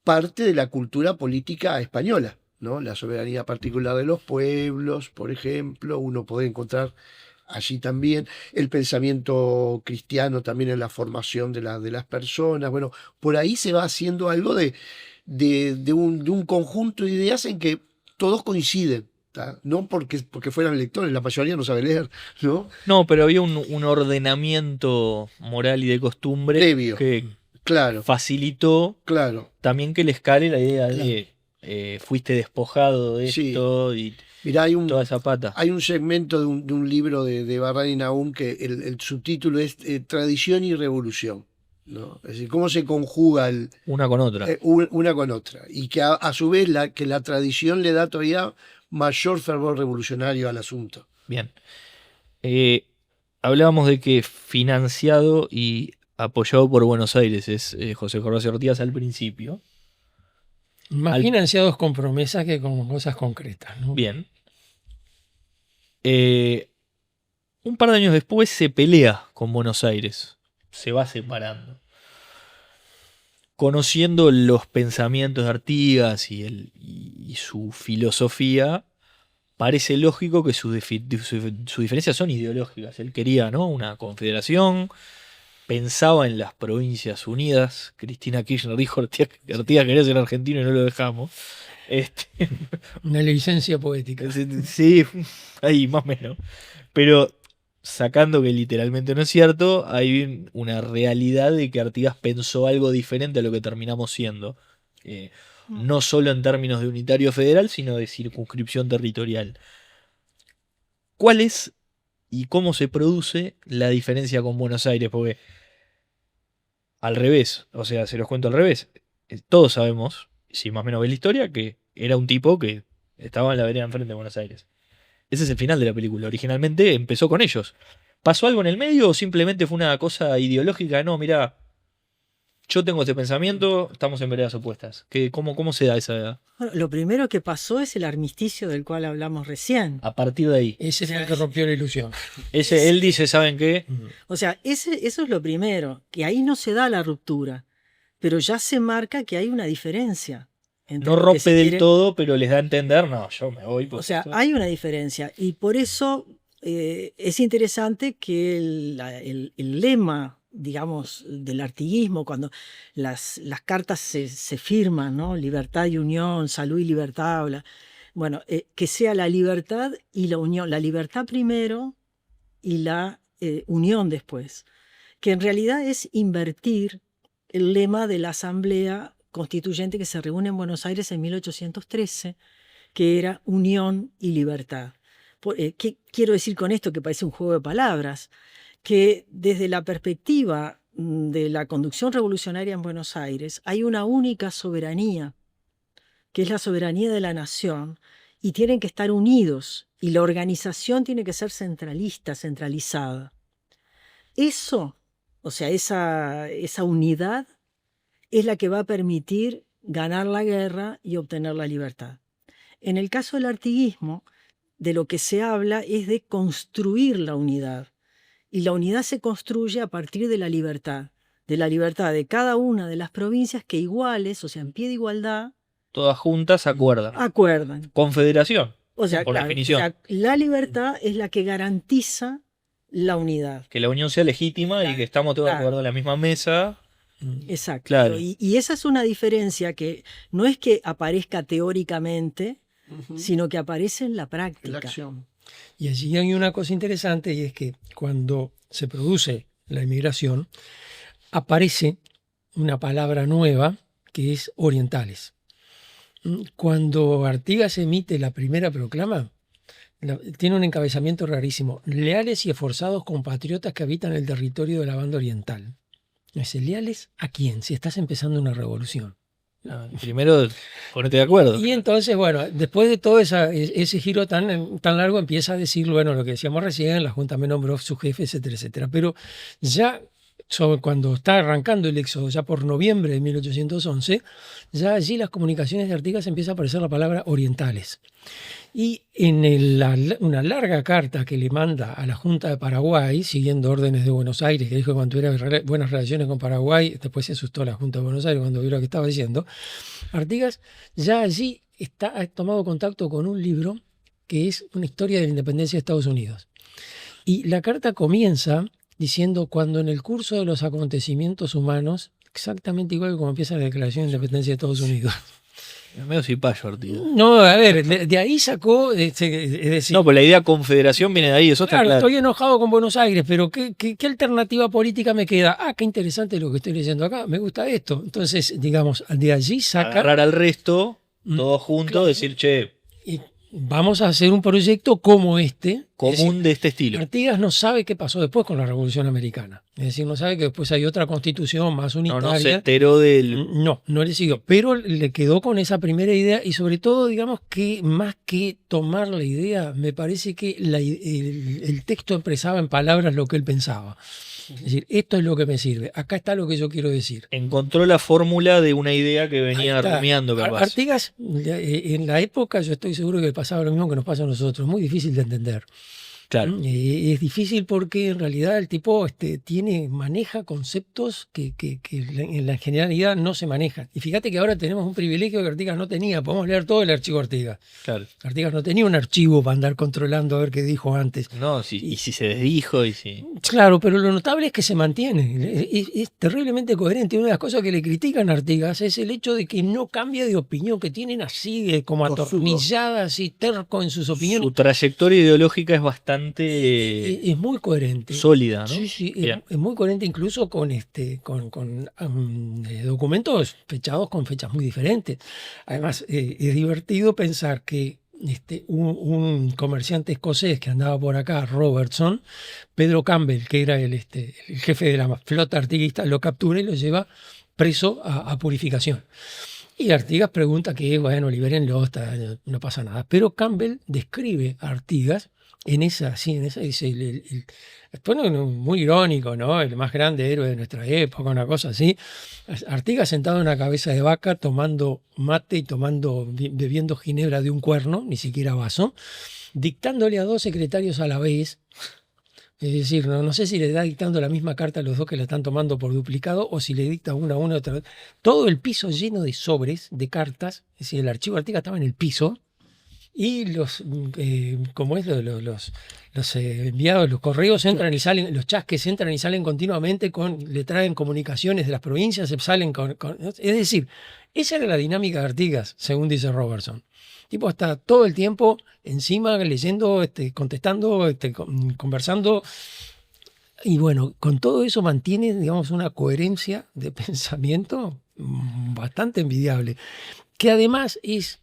Speaker 3: parte de la cultura política española, ¿no? La soberanía particular de los pueblos, por ejemplo, uno puede encontrar allí también el pensamiento cristiano también en la formación de las personas. Bueno, por ahí se va haciendo algo de un conjunto de ideas en que todos coinciden. ¿Tá? No porque fueran lectores, la mayoría no sabe leer, ¿no?
Speaker 1: No, pero había un ordenamiento moral y de costumbre
Speaker 3: Previo.
Speaker 1: que
Speaker 3: Claro,
Speaker 1: facilitó
Speaker 3: claro.
Speaker 1: también que les cale la idea de fuiste despojado de
Speaker 3: Sí.
Speaker 1: esto y
Speaker 3: Mirá,
Speaker 1: toda esa pata.
Speaker 3: hay un segmento de un libro de Barrani Nahum que el subtítulo es Tradición y Revolución, ¿no? Es decir, cómo se conjuga
Speaker 1: Una con otra.
Speaker 3: una con otra. Y que a su vez que la tradición le da todavía mayor fervor revolucionario al asunto.
Speaker 1: Bien. Hablábamos de que financiado y apoyado por Buenos Aires es José Horacio Ortigas al principio.
Speaker 2: Más financiados con promesas que con cosas concretas, ¿no?
Speaker 1: Bien. Un par de años después se pelea con Buenos Aires. Se va separando. conociendo los pensamientos de Artigas y su filosofía, parece lógico que sus diferencias son ideológicas. Él quería, ¿no?, una confederación, pensaba en las provincias unidas. Cristina Kirchner dijo que Artigas quería ser argentino y no lo dejamos.
Speaker 2: Una licencia poética.
Speaker 1: Sí, ahí más o menos. Pero sacando que literalmente no es cierto, hay una realidad de que Artigas pensó algo diferente a lo que terminamos siendo. No solo en términos de unitario federal, sino de circunscripción territorial. ¿Cuál es y cómo se produce la diferencia con Buenos Aires? Porque al revés, o sea, se los cuento al revés. Todos sabemos, si más o menos ves la historia, que era un tipo que estaba en la vereda enfrente de Buenos Aires. Ese es el final de la película. Originalmente empezó con ellos. ¿Pasó algo en el medio o simplemente fue una cosa ideológica? No, mirá, yo tengo este pensamiento, estamos en veredas opuestas. ¿Cómo se da esa?
Speaker 4: Bueno, lo primero que pasó es el armisticio del cual hablamos recién.
Speaker 1: A partir de ahí.
Speaker 2: Ese fue el que rompió la ilusión.
Speaker 1: Él dice, ¿saben qué?
Speaker 4: O sea, eso es lo primero, que ahí no se da la ruptura, pero ya se marca que hay una diferencia.
Speaker 1: No rompe del todo, pero les da a entender, no, yo me voy.
Speaker 4: O sea, hay una diferencia y por eso es interesante que el lema, digamos, del artiguismo, cuando las cartas se firman, ¿no? Libertad y unión, salud y libertad, bueno, que sea la libertad y la unión, la libertad primero y la unión después, que en realidad es invertir el lema de la Asamblea Constituyente que se reúne en Buenos Aires en 1813, que era unión y libertad. ¿Qué quiero decir con esto? Que parece un juego de palabras, que desde la perspectiva de la conducción revolucionaria en Buenos Aires hay una única soberanía, que es la soberanía de la nación, y tienen que estar unidos, y la organización tiene que ser centralista, centralizada. Eso, o sea, esa unidad es la que va a permitir ganar la guerra y obtener la libertad. En el caso del artiguismo, de lo que se habla es de construir la unidad. Y la unidad se construye a partir de la libertad de cada una de las provincias que iguales, o sea, en pie de igualdad,
Speaker 1: todas juntas acuerdan. Confederación,
Speaker 4: o sea,
Speaker 1: por
Speaker 4: claro,
Speaker 1: definición.
Speaker 4: O sea, la libertad es la que garantiza la unidad.
Speaker 1: Que la unión sea legítima y que estamos todos de acuerdo en la misma mesa.
Speaker 4: Exacto.
Speaker 1: Claro.
Speaker 4: Y esa es una diferencia que no es que aparezca teóricamente, sino que aparece en la práctica.
Speaker 3: En la acción.
Speaker 2: Y allí hay una cosa interesante, y es que cuando se produce la inmigración, aparece una palabra nueva que es orientales. Cuando Artigas emite la primera proclama, tiene un encabezamiento rarísimo: leales y esforzados compatriotas que habitan el territorio de la banda oriental. Dice, ¿leales a quién? Si estás empezando una revolución.
Speaker 1: Primero, ponete de acuerdo.
Speaker 2: Y entonces, bueno, después de todo ese giro tan largo, empieza a decir, bueno, lo que decíamos recién, la Junta me nombró su jefe, etcétera, etcétera. Pero ya cuando está arrancando el éxodo, ya por noviembre de 1811, ya allí las comunicaciones de Artigas empieza a aparecer la palabra orientales. Y en una larga carta que le manda a la Junta de Paraguay, siguiendo órdenes de Buenos Aires, que dijo que cuando tuviera buenas relaciones con Paraguay, después se asustó la Junta de Buenos Aires cuando vio lo que estaba diciendo, Artigas ya allí ha tomado contacto con un libro que es una historia de la independencia de Estados Unidos. Y la carta comienza diciendo, cuando en el curso de los acontecimientos humanos, exactamente igual que como empieza la Declaración de Independencia de Estados Unidos.
Speaker 1: Es medio cipayo, Artigas.
Speaker 2: No, a ver, de ahí sacó, es decir...
Speaker 1: No, pues la idea confederación viene de ahí, eso está claro.
Speaker 2: Estoy enojado con Buenos Aires, pero ¿qué alternativa política me queda? Qué interesante lo que estoy leyendo acá, me gusta esto. Entonces, digamos, de allí saca...
Speaker 1: Agarrar al resto, todos juntos, claro. Decir, che...
Speaker 2: Y vamos a hacer un proyecto como este.
Speaker 1: Común de este estilo.
Speaker 2: Artigas no sabe qué pasó después con la Revolución Americana. Es decir, no sabe que después hay otra constitución más unitaria.
Speaker 1: No se enteró del...
Speaker 2: No le siguió. Pero le quedó con esa primera idea y sobre todo, digamos que más que tomar la idea, me parece que el texto expresaba en palabras lo que él pensaba. Es decir, esto es lo que me sirve. Acá está lo que yo quiero decir.
Speaker 1: Encontró la fórmula de una idea que venía rumiando, capaz.
Speaker 2: Artigas, en la época, yo estoy seguro que pasaba lo mismo que nos pasa a nosotros. Muy difícil de entender.
Speaker 1: Claro.
Speaker 2: Es difícil porque en realidad el tipo maneja conceptos que en la generalidad no se manejan. Y fíjate que ahora tenemos un privilegio que Artigas no tenía. Podemos leer todo el archivo Artigas.
Speaker 1: Claro.
Speaker 2: Artigas no tenía un archivo para andar controlando a ver qué dijo antes.
Speaker 1: No, y si se desdijo y si...
Speaker 2: Claro, pero lo notable es que se mantiene. Es terriblemente coherente. Una de las cosas que le critican a Artigas es el hecho de que no cambia de opinión, que tienen así como
Speaker 3: Tozudo.
Speaker 2: atornillada, así terco en sus opiniones.
Speaker 1: Su trayectoria ideológica es bastante
Speaker 2: Es muy coherente.
Speaker 1: sólida, ¿no?
Speaker 2: Sí, sí,
Speaker 1: Bien.
Speaker 2: es muy coherente incluso con documentos fechados con fechas muy diferentes. Además, es divertido pensar que un comerciante escocés que andaba por acá, Robertson, Pedro Campbell, que era el jefe de la flota artiguista, lo captura y lo lleva preso a Purificación. Y Artigas pregunta que, bueno, libérenlo, no pasa nada. Pero Campbell describe a Artigas en esa, dice, bueno, muy irónico, ¿no? El más grande héroe de nuestra época, una cosa así. Artigas sentado en una cabeza de vaca, tomando mate y bebiendo ginebra de un cuerno, ni siquiera vaso, dictándole a 2 secretarios a la vez. Es decir, no sé si le está dictando la misma carta a los 2 que la están tomando por duplicado o si le dicta una a una, otra. Todo el piso lleno de sobres, de cartas. Es decir, el archivo Artigas estaba en el piso. Y los enviados, los correos entran y salen, los chasques entran y salen continuamente, le traen comunicaciones de las provincias, salen es decir, esa era la dinámica de Artigas, según dice Robertson. Tipo está todo el tiempo encima, leyendo, contestando, conversando. Y bueno, con todo eso mantiene, digamos, una coherencia de pensamiento bastante envidiable. Que además es...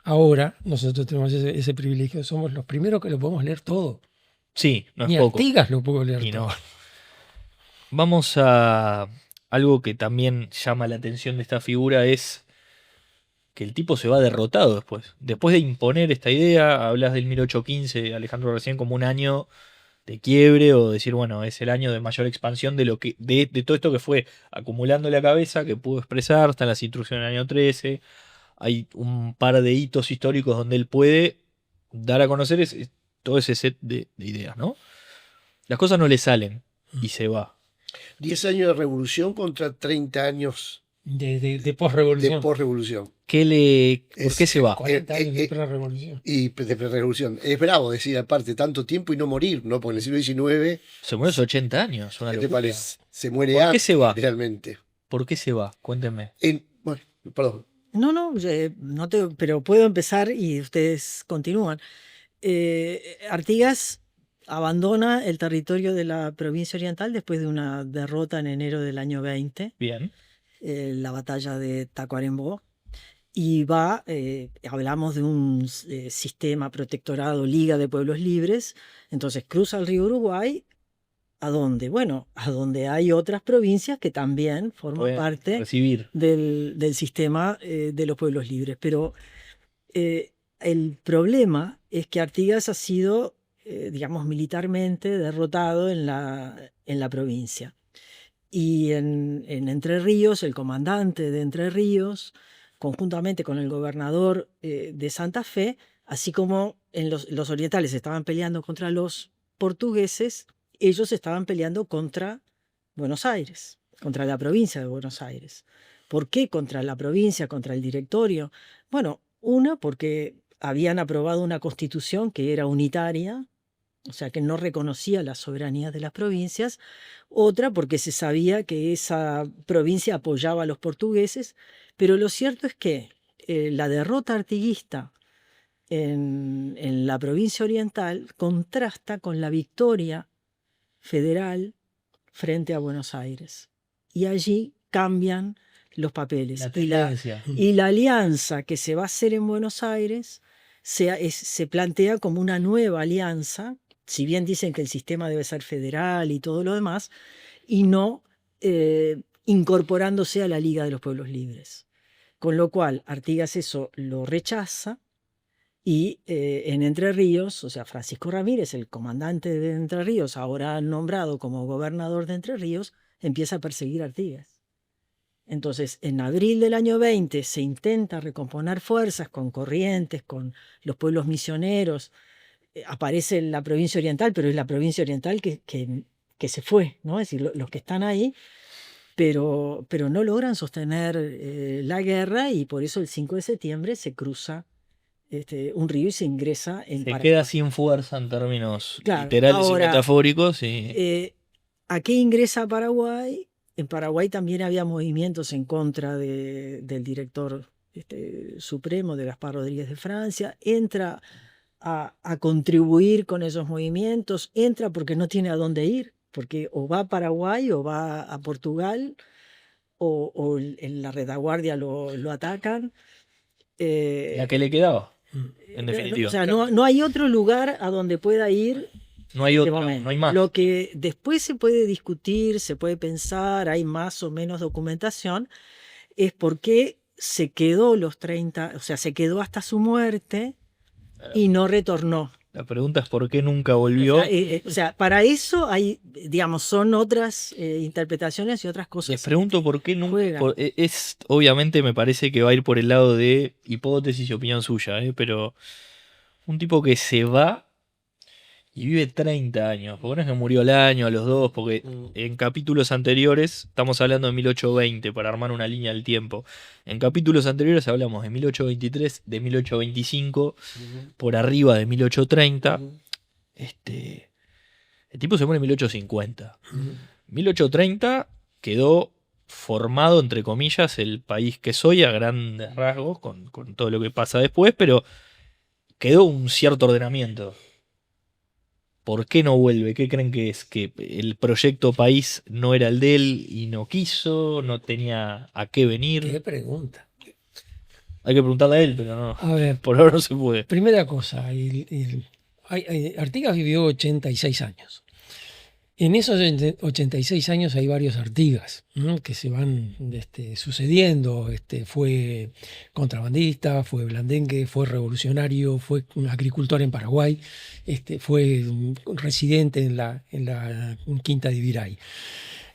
Speaker 2: Ahora nosotros tenemos ese privilegio, somos los primeros que lo podemos leer todo.
Speaker 1: Sí, no es
Speaker 2: Ni
Speaker 1: poco.
Speaker 2: Artigas lo pudo leer
Speaker 1: Y
Speaker 2: todo.
Speaker 1: no. Vamos a algo que también llama la atención de esta figura, es que el tipo se va derrotado después. Después de imponer esta idea, hablas del 1815, Alejandro, recién, como un año de quiebre, o decir, bueno, es el año de mayor expansión de todo esto que fue acumulando en la cabeza, que pudo expresar, están las instrucciones del año 13. Hay un par de hitos históricos donde él puede dar a conocer todo ese set de ideas, ¿no? Las cosas no le salen y se va.
Speaker 3: 10 años de revolución contra 30 años
Speaker 2: De posrevolución.
Speaker 3: de posrevolución.
Speaker 1: ¿Por qué se va?
Speaker 2: 40 años de pre-revolución.
Speaker 3: Y de revolución. Es bravo decir aparte tanto tiempo y no morir, ¿no? Porque en el siglo XIX,
Speaker 1: Se murió hace 80 años. Una
Speaker 3: ¿qué te
Speaker 1: locura.
Speaker 3: parece? Se muere
Speaker 1: ¿Por qué
Speaker 3: antes,
Speaker 1: se va?
Speaker 3: realmente.
Speaker 1: ¿Por qué se va? Cuéntenme.
Speaker 3: Bueno, perdón.
Speaker 4: No, pero puedo empezar y ustedes continúan. Artigas abandona el territorio de la provincia oriental después de una derrota en enero del año 20,
Speaker 1: Bien.
Speaker 4: la batalla de Tacuarembó, y va, hablamos de un sistema protectorado, Liga de Pueblos Libres, entonces cruza el río Uruguay. ¿A dónde? Bueno, a donde hay otras provincias que también forman
Speaker 1: Puede
Speaker 4: parte
Speaker 1: recibir.
Speaker 4: del sistema de los pueblos libres. Pero el problema es que Artigas ha sido, digamos, militarmente derrotado en la provincia. Y en Entre Ríos, el comandante de Entre Ríos, conjuntamente con el gobernador de Santa Fe, así como los orientales estaban peleando contra los portugueses, ellos estaban peleando contra Buenos Aires, contra la provincia de Buenos Aires. ¿Por qué contra la provincia, contra el directorio? Bueno, una, porque habían aprobado una constitución que era unitaria, o sea, que no reconocía la soberanía de las provincias. Otra, porque se sabía que esa provincia apoyaba a los portugueses. Pero lo cierto es que la derrota artiguista en la provincia oriental contrasta con la victoria federal frente a Buenos Aires. Y allí cambian los papeles.
Speaker 1: La tendencia.
Speaker 4: Y la alianza que se va a hacer en Buenos Aires se plantea como una nueva alianza, si bien dicen que el sistema debe ser federal y todo lo demás, y no incorporándose a la Liga de los Pueblos Libres. Con lo cual, Artigas eso lo rechaza. Y en Entre Ríos, o sea, Francisco Ramírez, el comandante de Entre Ríos, ahora nombrado como gobernador de Entre Ríos, empieza a perseguir a Artigas. Entonces, en abril del año 20 se intenta recomponer fuerzas con Corrientes, con los pueblos misioneros, aparece en la provincia oriental, pero es la provincia oriental que se fue, ¿no? Es decir, los que están ahí, pero no logran sostener la guerra, y por eso el 5 de septiembre se cruza un río y se ingresa en
Speaker 1: Se
Speaker 4: Paraguay.
Speaker 1: queda sin fuerza en términos
Speaker 4: Claro,
Speaker 1: literales
Speaker 4: ahora,
Speaker 1: y metafóricos. Y
Speaker 4: ¿a qué ingresa a Paraguay? En Paraguay también había movimientos en contra del director supremo, de Gaspar Rodríguez de Francia. Entra a contribuir con esos movimientos, entra porque no tiene a dónde ir, porque o va a Paraguay o va a Portugal, o en la retaguardia lo atacan.
Speaker 1: la que le quedaba, en definitiva.
Speaker 4: O sea, no hay otro lugar a donde pueda ir.
Speaker 1: No hay
Speaker 4: de
Speaker 1: otro,
Speaker 4: momento.
Speaker 1: no hay más.
Speaker 4: Lo que después se puede discutir, se puede pensar, hay más o menos documentación, es por qué se quedó los 30, o sea, se quedó hasta su muerte y no retornó.
Speaker 1: La pregunta es por qué nunca volvió.
Speaker 4: O sea, para eso hay, digamos, son otras interpretaciones y otras cosas.
Speaker 1: Les pregunto por qué nunca.
Speaker 4: juegan.
Speaker 1: Obviamente me parece que va a ir por el lado de hipótesis y opinión suya, pero un tipo que se va y vive 30 años. Porque no es que murió al año, a los dos, porque en capítulos anteriores, estamos hablando de 1820, para armar una línea del tiempo. En capítulos anteriores hablamos de 1823, de 1825, por arriba de 1830. El tipo se muere en 1850. 1830 quedó formado, entre comillas, el país que soy a grandes rasgos, con todo lo que pasa después, pero quedó un cierto ordenamiento. ¿Por qué no vuelve? ¿Qué creen que es? ¿Que el proyecto país no era el de él y no quiso? ¿No tenía a qué venir?
Speaker 2: ¿Qué pregunta?
Speaker 1: Hay que preguntarle a él, pero no.
Speaker 2: A ver,
Speaker 1: Por ahora no se puede.
Speaker 2: primera cosa, Artigas vivió 86 años. En esos 86 años hay varios Artigas, ¿no?, que se van sucediendo. Fue contrabandista, fue blandengue, fue revolucionario, fue un agricultor en Paraguay, fue residente en la Quinta de Viray.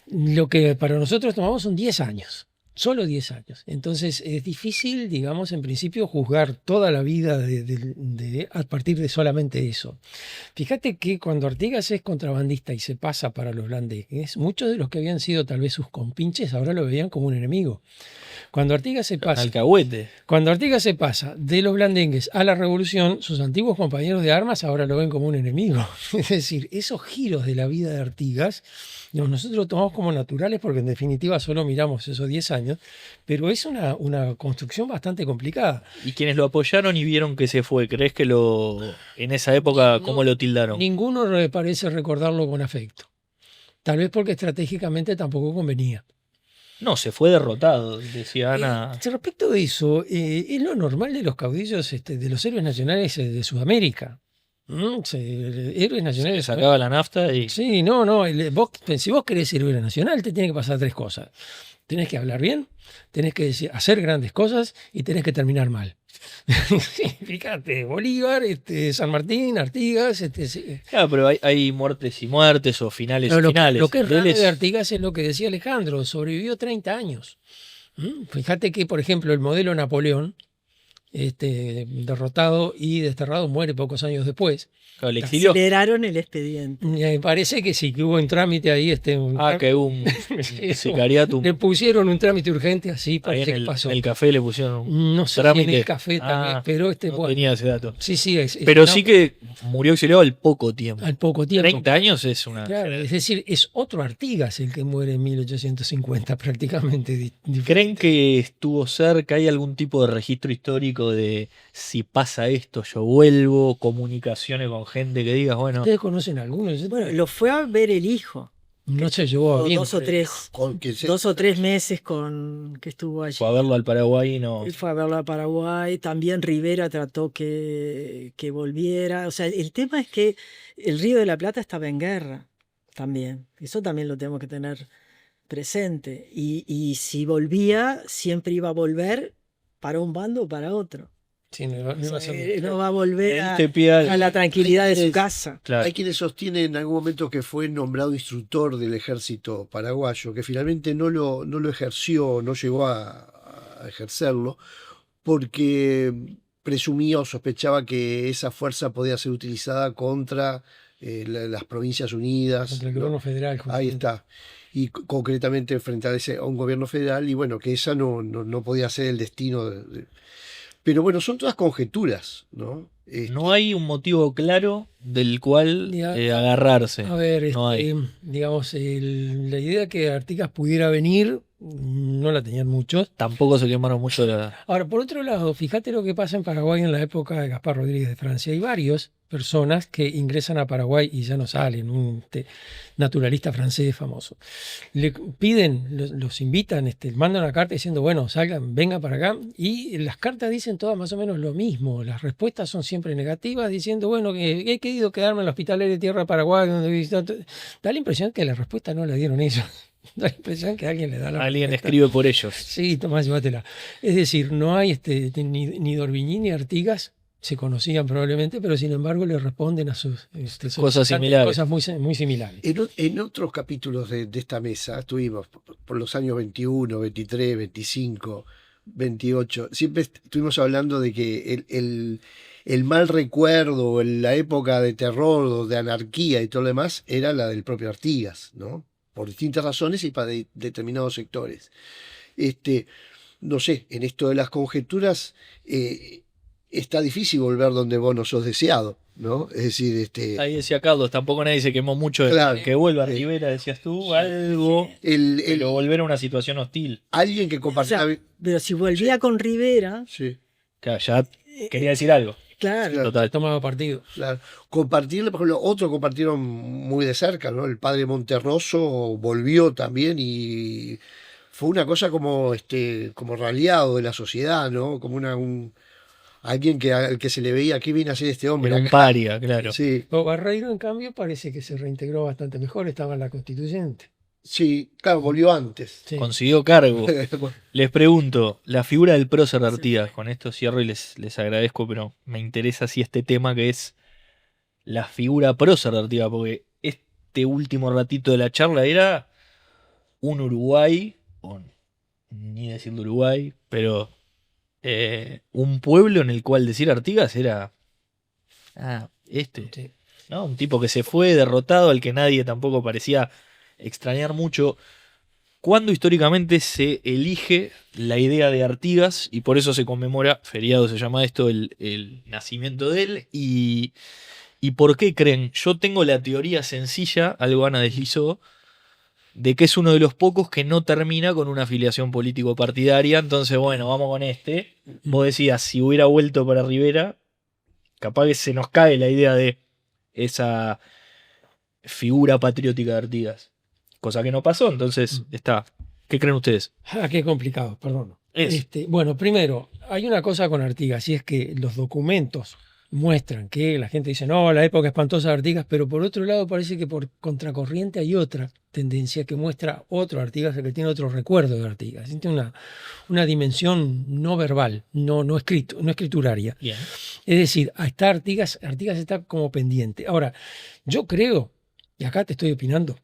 Speaker 2: Lo que para nosotros tomamos son 10 años. Solo 10 años. Entonces es difícil, digamos, en principio juzgar toda la vida a partir de solamente eso. Fíjate que cuando Artigas es contrabandista y se pasa para los blandengues, muchos de los que habían sido tal vez sus compinches ahora lo veían como un enemigo. Cuando Artigas se pasa,
Speaker 1: Alcahuete.
Speaker 2: cuando Artigas se pasa de los blandengues a la revolución, sus antiguos compañeros de armas ahora lo ven como un enemigo. Es decir, esos giros de la vida de Artigas, nosotros lo tomamos como naturales porque en definitiva solo miramos esos 10 años, pero es una construcción bastante complicada.
Speaker 1: Y quienes lo apoyaron y vieron que se fue, ¿crees que en esa época cómo lo tildaron?
Speaker 2: Ninguno parece recordarlo con afecto. Tal vez porque estratégicamente tampoco convenía.
Speaker 1: No, se fue derrotado, decía Ana.
Speaker 2: Respecto de eso, es lo normal de los caudillos, de los héroes nacionales de Sudamérica. Héroes nacionales.
Speaker 1: Se sacaba la nafta y.
Speaker 2: Sí, no. Si vos querés ser héroe nacional, te tiene que pasar 3 cosas. Tenés que hablar bien, tenés que hacer grandes cosas y tenés que terminar mal. Fíjate, Bolívar, San Martín, Artigas.
Speaker 1: Claro, pero hay muertes y muertes o finales y finales.
Speaker 2: Lo que es raro de Artigas es lo que decía Alejandro, sobrevivió 30 años. Fíjate que, por ejemplo, el modelo Napoleón, derrotado y desterrado, muere pocos años después.
Speaker 1: Claro, el exilio.
Speaker 4: Aceleraron el expediente.
Speaker 2: Parece que sí, que hubo un trámite ahí.
Speaker 1: Que hubo un sicariato.
Speaker 2: Le pusieron un trámite urgente, así parece
Speaker 1: en
Speaker 2: que pasó.
Speaker 1: En el café le pusieron un
Speaker 2: No sé
Speaker 1: trámite.
Speaker 2: si en el café también, pero
Speaker 1: no
Speaker 2: bueno.
Speaker 1: tenía ese dato.
Speaker 2: Sí,
Speaker 1: pero sí que murió exiliado al poco tiempo.
Speaker 2: Al poco tiempo.
Speaker 1: 30 años es una.
Speaker 2: Claro, es decir, es otro Artigas el que muere en 1850 prácticamente.
Speaker 1: ¿Creen que estuvo cerca? ¿Hay algún tipo de registro histórico de si pasa esto, yo vuelvo? Comunicaciones con gente que digas, bueno.
Speaker 2: ¿Ustedes conocen algunos?
Speaker 4: Bueno, lo fue a ver el hijo.
Speaker 2: No se llevó bien.
Speaker 4: 2 o 3 meses que estuvo allí.
Speaker 1: Fue a verlo al Paraguay y no.
Speaker 4: Él fue a verlo a Paraguay. También Rivera trató que volviera. O sea, el tema es que el Río de la Plata estaba en guerra también. Eso también lo tenemos que tener presente. Y si volvía, siempre iba a volver para un bando o para otro.
Speaker 2: Sí, no
Speaker 4: va a volver a la tranquilidad de su casa.
Speaker 3: Claro. Hay quienes sostienen en algún momento que fue nombrado instructor del ejército paraguayo, que finalmente no lo ejerció, no llegó a ejercerlo, porque presumía o sospechaba que esa fuerza podía ser utilizada contra las Provincias Unidas.
Speaker 2: Contra el
Speaker 3: ¿no?
Speaker 2: gobierno federal.
Speaker 3: Ahí
Speaker 2: justamente.
Speaker 3: está. Y concretamente enfrentar a un gobierno federal, y bueno, que esa no podía ser el destino. Pero bueno, son todas conjeturas, ¿no?
Speaker 1: No hay un motivo claro del cual
Speaker 2: Ya.
Speaker 1: agarrarse.
Speaker 2: A ver,
Speaker 1: No hay.
Speaker 2: digamos, la idea que Artigas pudiera venir no la tenían muchos.
Speaker 1: Tampoco se quemaron mucho la...
Speaker 2: Ahora, por otro lado, fíjate lo que pasa en Paraguay en la época de Gaspar Rodríguez de Francia. Hay varias personas que ingresan a Paraguay y ya no salen. Un naturalista francés famoso. Le piden, los invitan, mandan una carta diciendo, bueno, salgan, vengan para acá. Y las cartas dicen todas más o menos lo mismo. Las respuestas son siempre negativas, diciendo, bueno, que he querido quedarme en el Hospital de Tierra de Paraguay, donde he visitado. Da la impresión que la respuesta no la dieron ellos. Da la impresión que alguien le da la
Speaker 1: Alguien
Speaker 2: respuesta.
Speaker 1: escribe por ellos.
Speaker 2: Sí, Tomás, llévatela. Es decir, no hay ni D'Orbigny ni Artigas, se conocían probablemente, pero sin embargo le responden a sus
Speaker 1: Cosas similares.
Speaker 2: cosas muy similares.
Speaker 3: En otros capítulos de esta mesa, estuvimos por los años 21, 23, 25, 28, siempre estuvimos hablando de que el mal recuerdo, la época de terror o de anarquía y todo lo demás, era la del propio Artigas, ¿no? Por distintas razones y para determinados sectores. No sé, en esto de las conjeturas está difícil volver donde vos no sos deseado, ¿no? Es decir,
Speaker 1: Ahí decía Carlos, tampoco nadie se quemó mucho de
Speaker 3: Claro.
Speaker 1: que vuelva Rivera, decías tú, algo,
Speaker 3: el
Speaker 1: pero volver a una situación hostil.
Speaker 3: alguien que
Speaker 4: O
Speaker 3: compartía...
Speaker 4: sea, pero si volvía con Rivera,
Speaker 3: Sí,
Speaker 1: Claro, ya quería decir algo.
Speaker 4: claro,
Speaker 1: Total.
Speaker 2: Tomaba partido.
Speaker 3: claro. Compartirle, por ejemplo, otro compartieron muy de cerca, ¿no? El padre Monterroso volvió también y fue una cosa como como raleado de la sociedad, ¿no? Como alguien al que se le veía qué viene a hacer este hombre
Speaker 1: Era un
Speaker 3: acá.
Speaker 1: paria, claro.
Speaker 3: Sí,
Speaker 2: O Barreiro, en cambio, parece que se reintegró bastante mejor, estaba en la constituyente.
Speaker 3: sí, claro, volvió antes.
Speaker 2: Sí.
Speaker 1: Consiguió cargo. Les pregunto, la figura del prócer de Artigas, con esto cierro y les agradezco, pero me interesa así este tema que es la figura prócer de Artigas, porque este último ratito de la charla era un Uruguay, o ni decir de Uruguay, pero un pueblo en el cual decir Artigas era,
Speaker 2: Sí.
Speaker 1: ¿no? Un tipo que se fue derrotado, al que nadie tampoco parecía extrañar mucho. ¿Cuándo históricamente se elige la idea de Artigas? Y por eso se conmemora, feriado se llama esto, el nacimiento de él. ¿Y por qué creen? Yo tengo la teoría sencilla, algo Ana deslizó, de que es uno de los pocos que no termina con una afiliación político-partidaria. Entonces, bueno, vamos con este. Vos decías, si hubiera vuelto para Rivera, capaz que se nos cae la idea de esa figura patriótica de Artigas. Cosa que no pasó, entonces está. ¿Qué creen ustedes?
Speaker 2: Qué complicado, perdón.
Speaker 1: Eso.
Speaker 2: Bueno, primero, hay una cosa con Artigas, y es que los documentos muestran que la gente dice, no, la época espantosa de Artigas, pero por otro lado parece que por contracorriente hay otra tendencia que muestra otro Artigas, el que tiene otro recuerdo de Artigas. Tiene una dimensión no verbal, no escrituraria.
Speaker 1: Bien.
Speaker 2: Es decir, está Artigas está como pendiente. Ahora, yo creo, y acá te estoy opinando,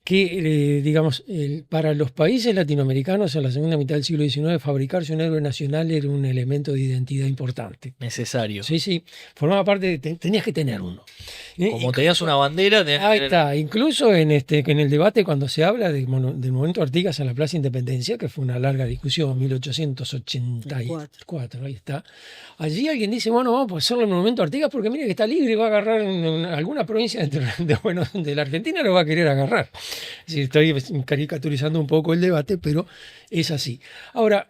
Speaker 2: que, digamos, para los países latinoamericanos en la segunda mitad del siglo XIX, fabricarse un héroe nacional era un elemento de identidad importante.
Speaker 1: Necesario.
Speaker 2: Sí, formaba parte, tenías que tener uno.
Speaker 1: Como tenías una bandera, tenías que
Speaker 2: Ahí
Speaker 1: tener-
Speaker 2: está, incluso en el debate cuando se habla del momento Artigas en la Plaza Independencia, que fue una larga discusión, 1884, ahí está. Allí alguien dice, bueno, vamos a hacerlo en el momento Artigas porque mire que está libre y va a agarrar en alguna provincia de la Argentina, lo va a querer agarrar. Es decir, estoy caricaturizando un poco el debate, pero es así. Ahora,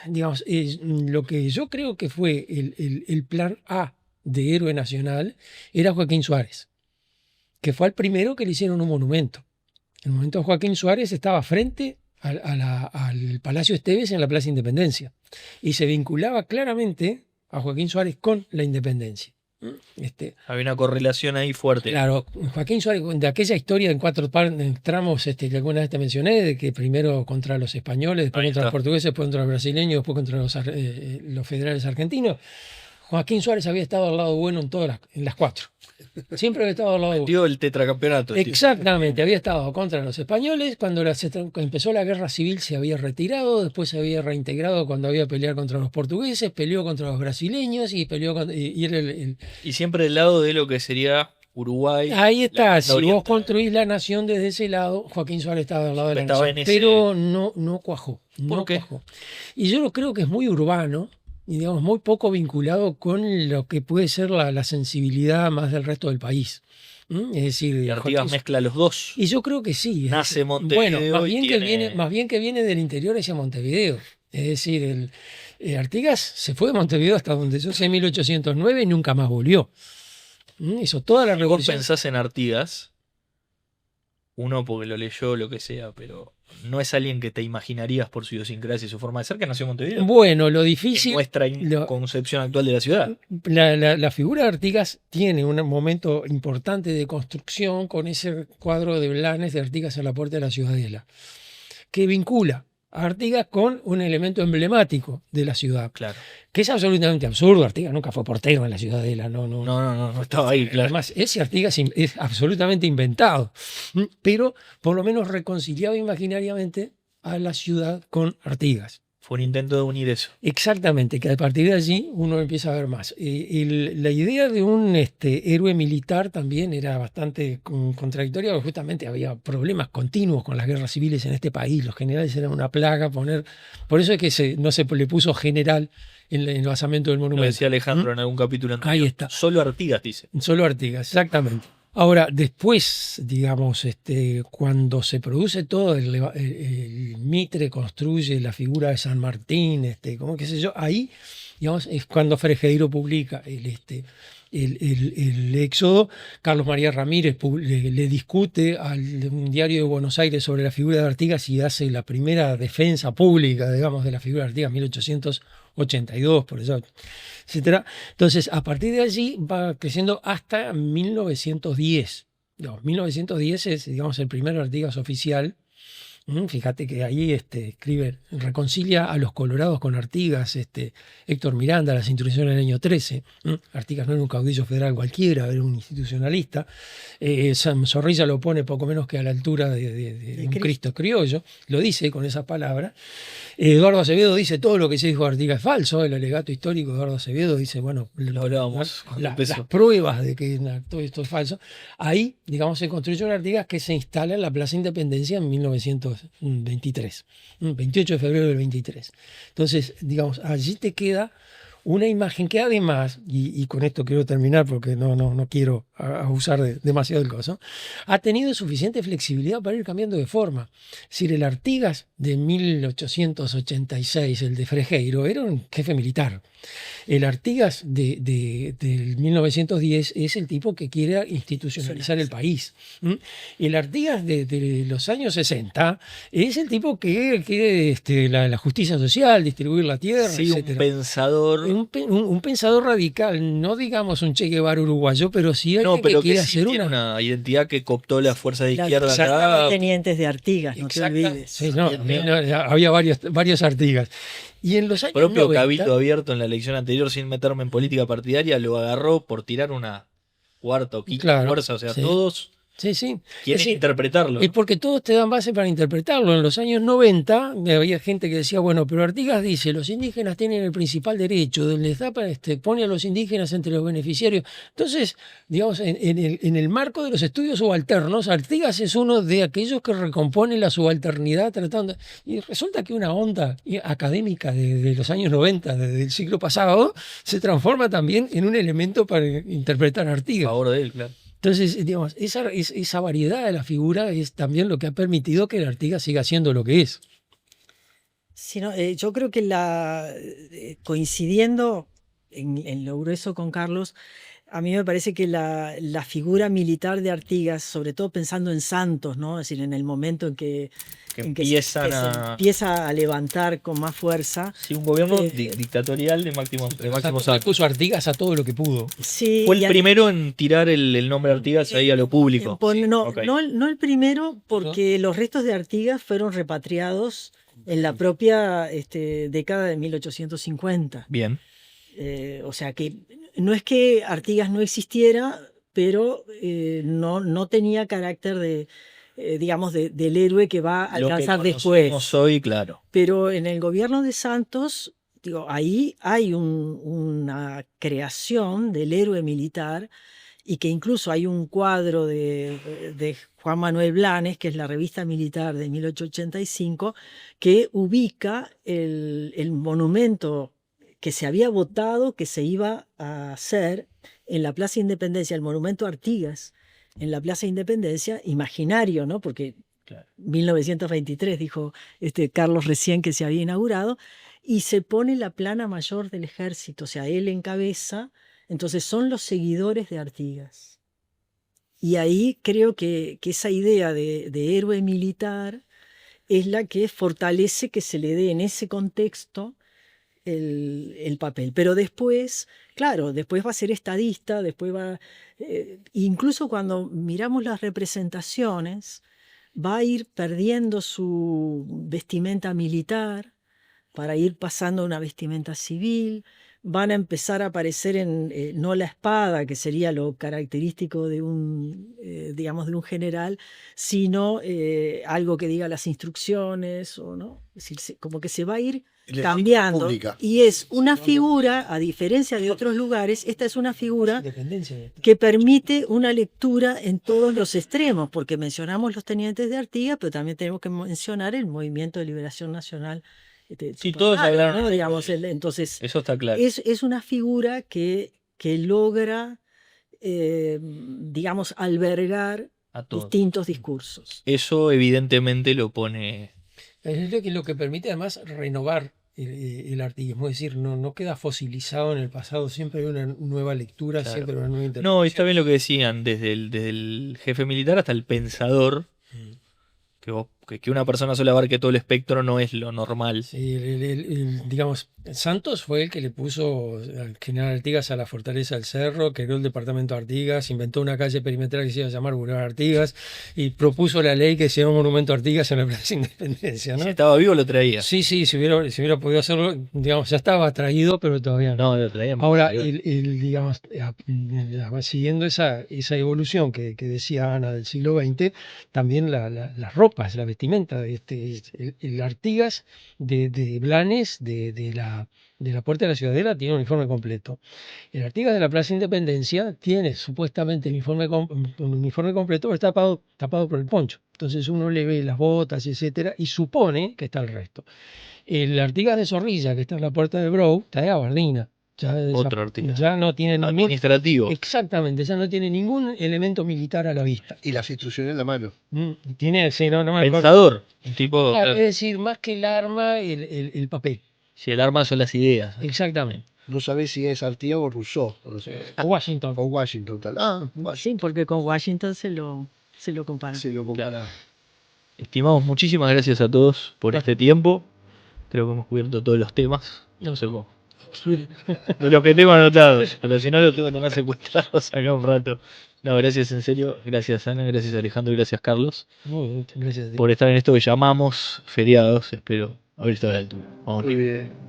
Speaker 2: digamos, lo que yo creo que fue el plan A de héroe nacional era Joaquín Suárez, que fue el primero que le hicieron un monumento. El monumento de Joaquín Suárez estaba frente al Palacio Esteves en la Plaza Independencia y se vinculaba claramente a Joaquín Suárez con la independencia.
Speaker 1: Había una correlación ahí fuerte.
Speaker 2: Claro, Joaquín Suárez, de aquella historia en cuatro tramos que alguna vez te mencioné, de que primero contra los españoles, después
Speaker 1: Ahí
Speaker 2: contra
Speaker 1: está.
Speaker 2: los portugueses, después contra los brasileños, después contra los federales argentinos. Joaquín Suárez había estado al lado bueno en las 4. Siempre había estado al lado bueno.
Speaker 1: Dio el tetracampeonato.
Speaker 2: Exactamente, había estado contra los españoles, cuando empezó la guerra civil se había retirado, después se había reintegrado cuando había peleado contra los portugueses, peleó contra los brasileños y peleó y era
Speaker 1: Y siempre del lado de lo que sería Uruguay.
Speaker 2: Ahí está, si vos
Speaker 1: oriental.
Speaker 2: construís la nación desde ese lado, Joaquín Suárez estaba al lado de la
Speaker 1: Estaba
Speaker 2: nación,
Speaker 1: en ese-
Speaker 2: pero no cuajó.
Speaker 1: ¿Por
Speaker 2: no
Speaker 1: qué?
Speaker 2: cuajó. Y yo lo creo que es muy urbano y digamos muy poco vinculado con lo que puede ser la sensibilidad más del resto del país. Es decir,
Speaker 1: Y Artigas
Speaker 2: Joaquín-
Speaker 1: mezcla los dos.
Speaker 2: y yo creo que sí.
Speaker 1: Nace Montevideo
Speaker 2: Bueno, más
Speaker 1: y
Speaker 2: bien,
Speaker 1: tiene-
Speaker 2: más bien que viene del interior hacia Montevideo. Es decir, Artigas se fue de Montevideo hasta donde yo sé, en 1809 y nunca más volvió. Hizo toda la
Speaker 1: Vos
Speaker 2: revolución.
Speaker 1: pensás en Artigas, uno porque lo leyó, lo que sea, pero no es alguien que te imaginarías por su idiosincrasia y su forma de ser que nació en Montevideo.
Speaker 2: Bueno, lo
Speaker 1: En
Speaker 2: difícil,
Speaker 1: nuestra
Speaker 2: lo-
Speaker 1: concepción actual de la ciudad.
Speaker 2: la figura de Artigas tiene un momento importante de construcción con ese cuadro de Blanes de Artigas en la puerta de la Ciudadela, que vincula a Artigas con un elemento emblemático de la ciudad,
Speaker 1: Claro.
Speaker 2: que es absolutamente absurdo. Artigas nunca fue portero en la Ciudadela,
Speaker 1: No estaba ahí, claro.
Speaker 2: Además, ese Artigas es absolutamente inventado, pero por lo menos reconciliaba imaginariamente a la ciudad con Artigas.
Speaker 1: Fue un intento de unir eso.
Speaker 2: Exactamente, que a partir de allí uno empieza a ver más. La idea de un héroe militar también era bastante contradictoria, porque justamente había problemas continuos con las guerras civiles en este país. Los generales eran una plaga. Por eso es que no se le puso general en el basamento del
Speaker 1: Lo
Speaker 2: monumento.
Speaker 1: decía Alejandro en algún capítulo anterior.
Speaker 2: Ahí está.
Speaker 1: Solo Artigas dice.
Speaker 2: Solo Artigas, exactamente. Ahora, después, digamos, cuando se produce todo, el Mitre construye la figura de San Martín, como qué sé yo, ahí, digamos, es cuando Frejero publica el Éxodo. Carlos María Ramírez le discute a un diario de Buenos Aires sobre la figura de Artigas y hace la primera defensa pública, digamos, de la figura de Artigas, 1882, por eso, etcétera. Entonces, a partir de allí va creciendo hasta 1910. No, 1910 es, digamos, el primer Artigas oficial. Fíjate que ahí reconcilia a los colorados con Artigas, Héctor Miranda, las instrucciones del año 13. Artigas no era un caudillo federal cualquiera, era un institucionalista. Zorrilla lo pone poco menos que a la altura de un Cristo criollo, lo dice con esas palabras. Eduardo Acevedo dice todo lo que se dijo de Artigas es falso. El alegato histórico de Eduardo Acevedo dice, bueno,
Speaker 1: Lo hablábamos cuando empezó.
Speaker 2: las pruebas de que todo esto es falso. Ahí, digamos, se construyó un Artigas que se instala en la Plaza Independencia en 1923, 28 de febrero del 23. Entonces, digamos, allí te queda una imagen que además, y con esto quiero terminar porque no quiero abusar demasiado del coso, ha tenido suficiente flexibilidad para ir cambiando de forma. Es decir, el Artigas de 1886, el de Frejero, era un jefe militar. El Artigas del 1910 es el tipo que quiere institucionalizar el país. El Artigas de los años 60 es el tipo que quiere la justicia social, distribuir la tierra,
Speaker 1: Sí, un
Speaker 2: etcétera.
Speaker 1: pensador.
Speaker 2: Un pensador radical, no digamos un Che Guevara uruguayo, pero sí
Speaker 1: No,
Speaker 2: alguien
Speaker 1: pero
Speaker 2: que quiere
Speaker 1: que sí
Speaker 2: hacer
Speaker 1: tiene una identidad que cooptó las fuerzas de
Speaker 4: Las
Speaker 1: izquierda acá.
Speaker 4: tenientes de Artigas, no te
Speaker 2: Exacta-
Speaker 4: olvides.
Speaker 2: Sí, había varios Artigas. Y en los años
Speaker 1: Propio
Speaker 2: 90,
Speaker 1: Cabildo Abierto en la elección anterior, sin meterme en política partidaria, lo agarró por tirar una cuarta o quinta
Speaker 2: Claro,
Speaker 1: fuerza. O sea,
Speaker 2: sí.
Speaker 1: todos
Speaker 2: sí.
Speaker 1: quieren
Speaker 2: Es decir,
Speaker 1: interpretarlo.
Speaker 2: Es porque todos te dan base para interpretarlo. En los años 90 había gente que decía, bueno, pero Artigas dice, los indígenas tienen el principal derecho, les da para, pone a los indígenas entre los beneficiarios. Entonces, digamos, en el marco de los estudios subalternos, Artigas es uno de aquellos que recomponen la subalternidad tratando. Y resulta que una onda académica de los años 90, del siglo pasado, se transforma también en un elemento para interpretar a
Speaker 1: A
Speaker 2: Artigas.
Speaker 1: favor de él, claro.
Speaker 2: Entonces, digamos, esa variedad de la figura es también lo que ha permitido que el Artigas siga siendo lo que es.
Speaker 4: Sí, no, yo creo que coincidiendo en lo grueso con Carlos, a mí me parece que la figura militar de Artigas, sobre todo pensando en Santos, ¿no? Es decir, en el momento en que se empieza a levantar con más fuerza.
Speaker 1: Sí, un gobierno
Speaker 4: Eh,
Speaker 1: dictatorial de Máximo
Speaker 2: Le
Speaker 1: Saco.
Speaker 2: puso Artigas a todo lo que pudo.
Speaker 4: Sí,
Speaker 1: Fue el
Speaker 4: y
Speaker 1: primero en tirar el nombre Artigas ahí a lo público.
Speaker 4: No,
Speaker 1: Ok.
Speaker 4: no el primero, porque los restos de Artigas fueron repatriados en la propia década de 1850.
Speaker 1: Bien.
Speaker 4: O sea que no es que Artigas no existiera, pero no tenía carácter de, digamos, del héroe que va a
Speaker 1: Lo que
Speaker 4: alcanzar
Speaker 1: conocemos
Speaker 4: después.
Speaker 1: hoy, claro.
Speaker 4: Pero en el gobierno de Santos, digo, ahí hay una creación del héroe militar y que incluso hay un cuadro de Juan Manuel Blanes, que es la revista militar de 1885, que ubica el monumento que se había votado que se iba a hacer en la Plaza Independencia, el monumento a Artigas en la Plaza Independencia, imaginario, ¿no? Porque
Speaker 1: Claro.
Speaker 4: 1923 dijo Carlos recién que se había inaugurado, y se pone la plana mayor del ejército, o sea, él encabeza, entonces son los seguidores de Artigas. Y ahí creo que esa idea de héroe militar es la que fortalece que se le dé en ese contexto el papel. Pero después, claro, después va a ser estadista, después va... incluso cuando miramos las representaciones, va a ir perdiendo su vestimenta militar para ir pasando a una vestimenta civil. Van a empezar a aparecer no la espada, que sería lo característico de digamos, de un general, sino algo que diga las instrucciones, o no. Es decir, como que se va a ir cambiando.
Speaker 3: Pública.
Speaker 4: Y es una figura, a diferencia de otros lugares, esta es una figura
Speaker 2: Independencia.
Speaker 4: que permite una lectura en todos los extremos, porque mencionamos los tenientes de Artigas, pero también tenemos que mencionar el Movimiento de Liberación Nacional.
Speaker 1: Sí, todos hablaron.
Speaker 4: ¿no? Digamos, entonces,
Speaker 1: Eso está claro.
Speaker 4: es una figura que logra, digamos, albergar
Speaker 1: A todos.
Speaker 4: distintos discursos.
Speaker 1: Eso evidentemente lo pone.
Speaker 2: Es lo que permite además renovar el artiguismo, es decir, no queda fosilizado en el pasado, siempre hay una nueva lectura,
Speaker 1: Claro.
Speaker 2: siempre hay una nueva interpretación.
Speaker 1: No, y está bien lo que decían, desde el jefe militar hasta el pensador, que una persona sola abarque todo el espectro no es lo normal.
Speaker 2: Sí, digamos, Santos fue el que le puso al general Artigas a la fortaleza del Cerro, creó el departamento Artigas, inventó una calle perimetral que se iba a llamar Boulevard Artigas y propuso la ley que se llama Monumento Artigas en la Plaza Independencia, ¿no?
Speaker 1: Si estaba vivo lo traía.
Speaker 2: Sí, si hubiera podido hacerlo, digamos, ya estaba traído, pero todavía no.
Speaker 1: No, lo traía.
Speaker 2: Ahora, digamos, siguiendo esa evolución que decía Ana del siglo XX, también las ropas, la vestimenta, el Artigas de Blanes, de la Puerta de la Ciudadela, tiene un uniforme completo. El Artigas de la Plaza Independencia tiene supuestamente un uniforme completo, pero está tapado por el poncho. Entonces uno le ve las botas, etcétera, y supone que está el resto. El Artigas de Zorrilla, que está en la Puerta de Brou, está de gabardina.
Speaker 1: Otro Artigas.
Speaker 2: Ya no tiene ningún...
Speaker 1: Administrativo.
Speaker 2: Exactamente, ya no tiene ningún elemento militar a la vista.
Speaker 3: Y las instrucciones en la mano.
Speaker 2: Tiene, sí, no me acuerdo.
Speaker 1: Pensador. Un tipo.
Speaker 2: Claro, es decir, más que el arma, el papel.
Speaker 1: Si el arma son las ideas.
Speaker 2: Exactamente.
Speaker 3: No sabés si es Artigas o Rousseau. No sé.
Speaker 2: O Washington.
Speaker 3: O Washington tal. Ah,
Speaker 4: Sí, porque con Washington se lo compara.
Speaker 3: se lo compara.
Speaker 1: Estimados, muchísimas gracias a todos por este tiempo. Creo que hemos cubierto todos los temas. No sé cómo. De los que tengo anotados. Pero si no, los tengo que tener secuestrados acá un rato. No, gracias en serio. Gracias Ana, gracias Alejandro y gracias Carlos.
Speaker 2: Muy bien, gracias a ti.
Speaker 1: Por estar en esto que llamamos feriados. Espero haber estado a la altura. Vamos.
Speaker 3: Muy bien.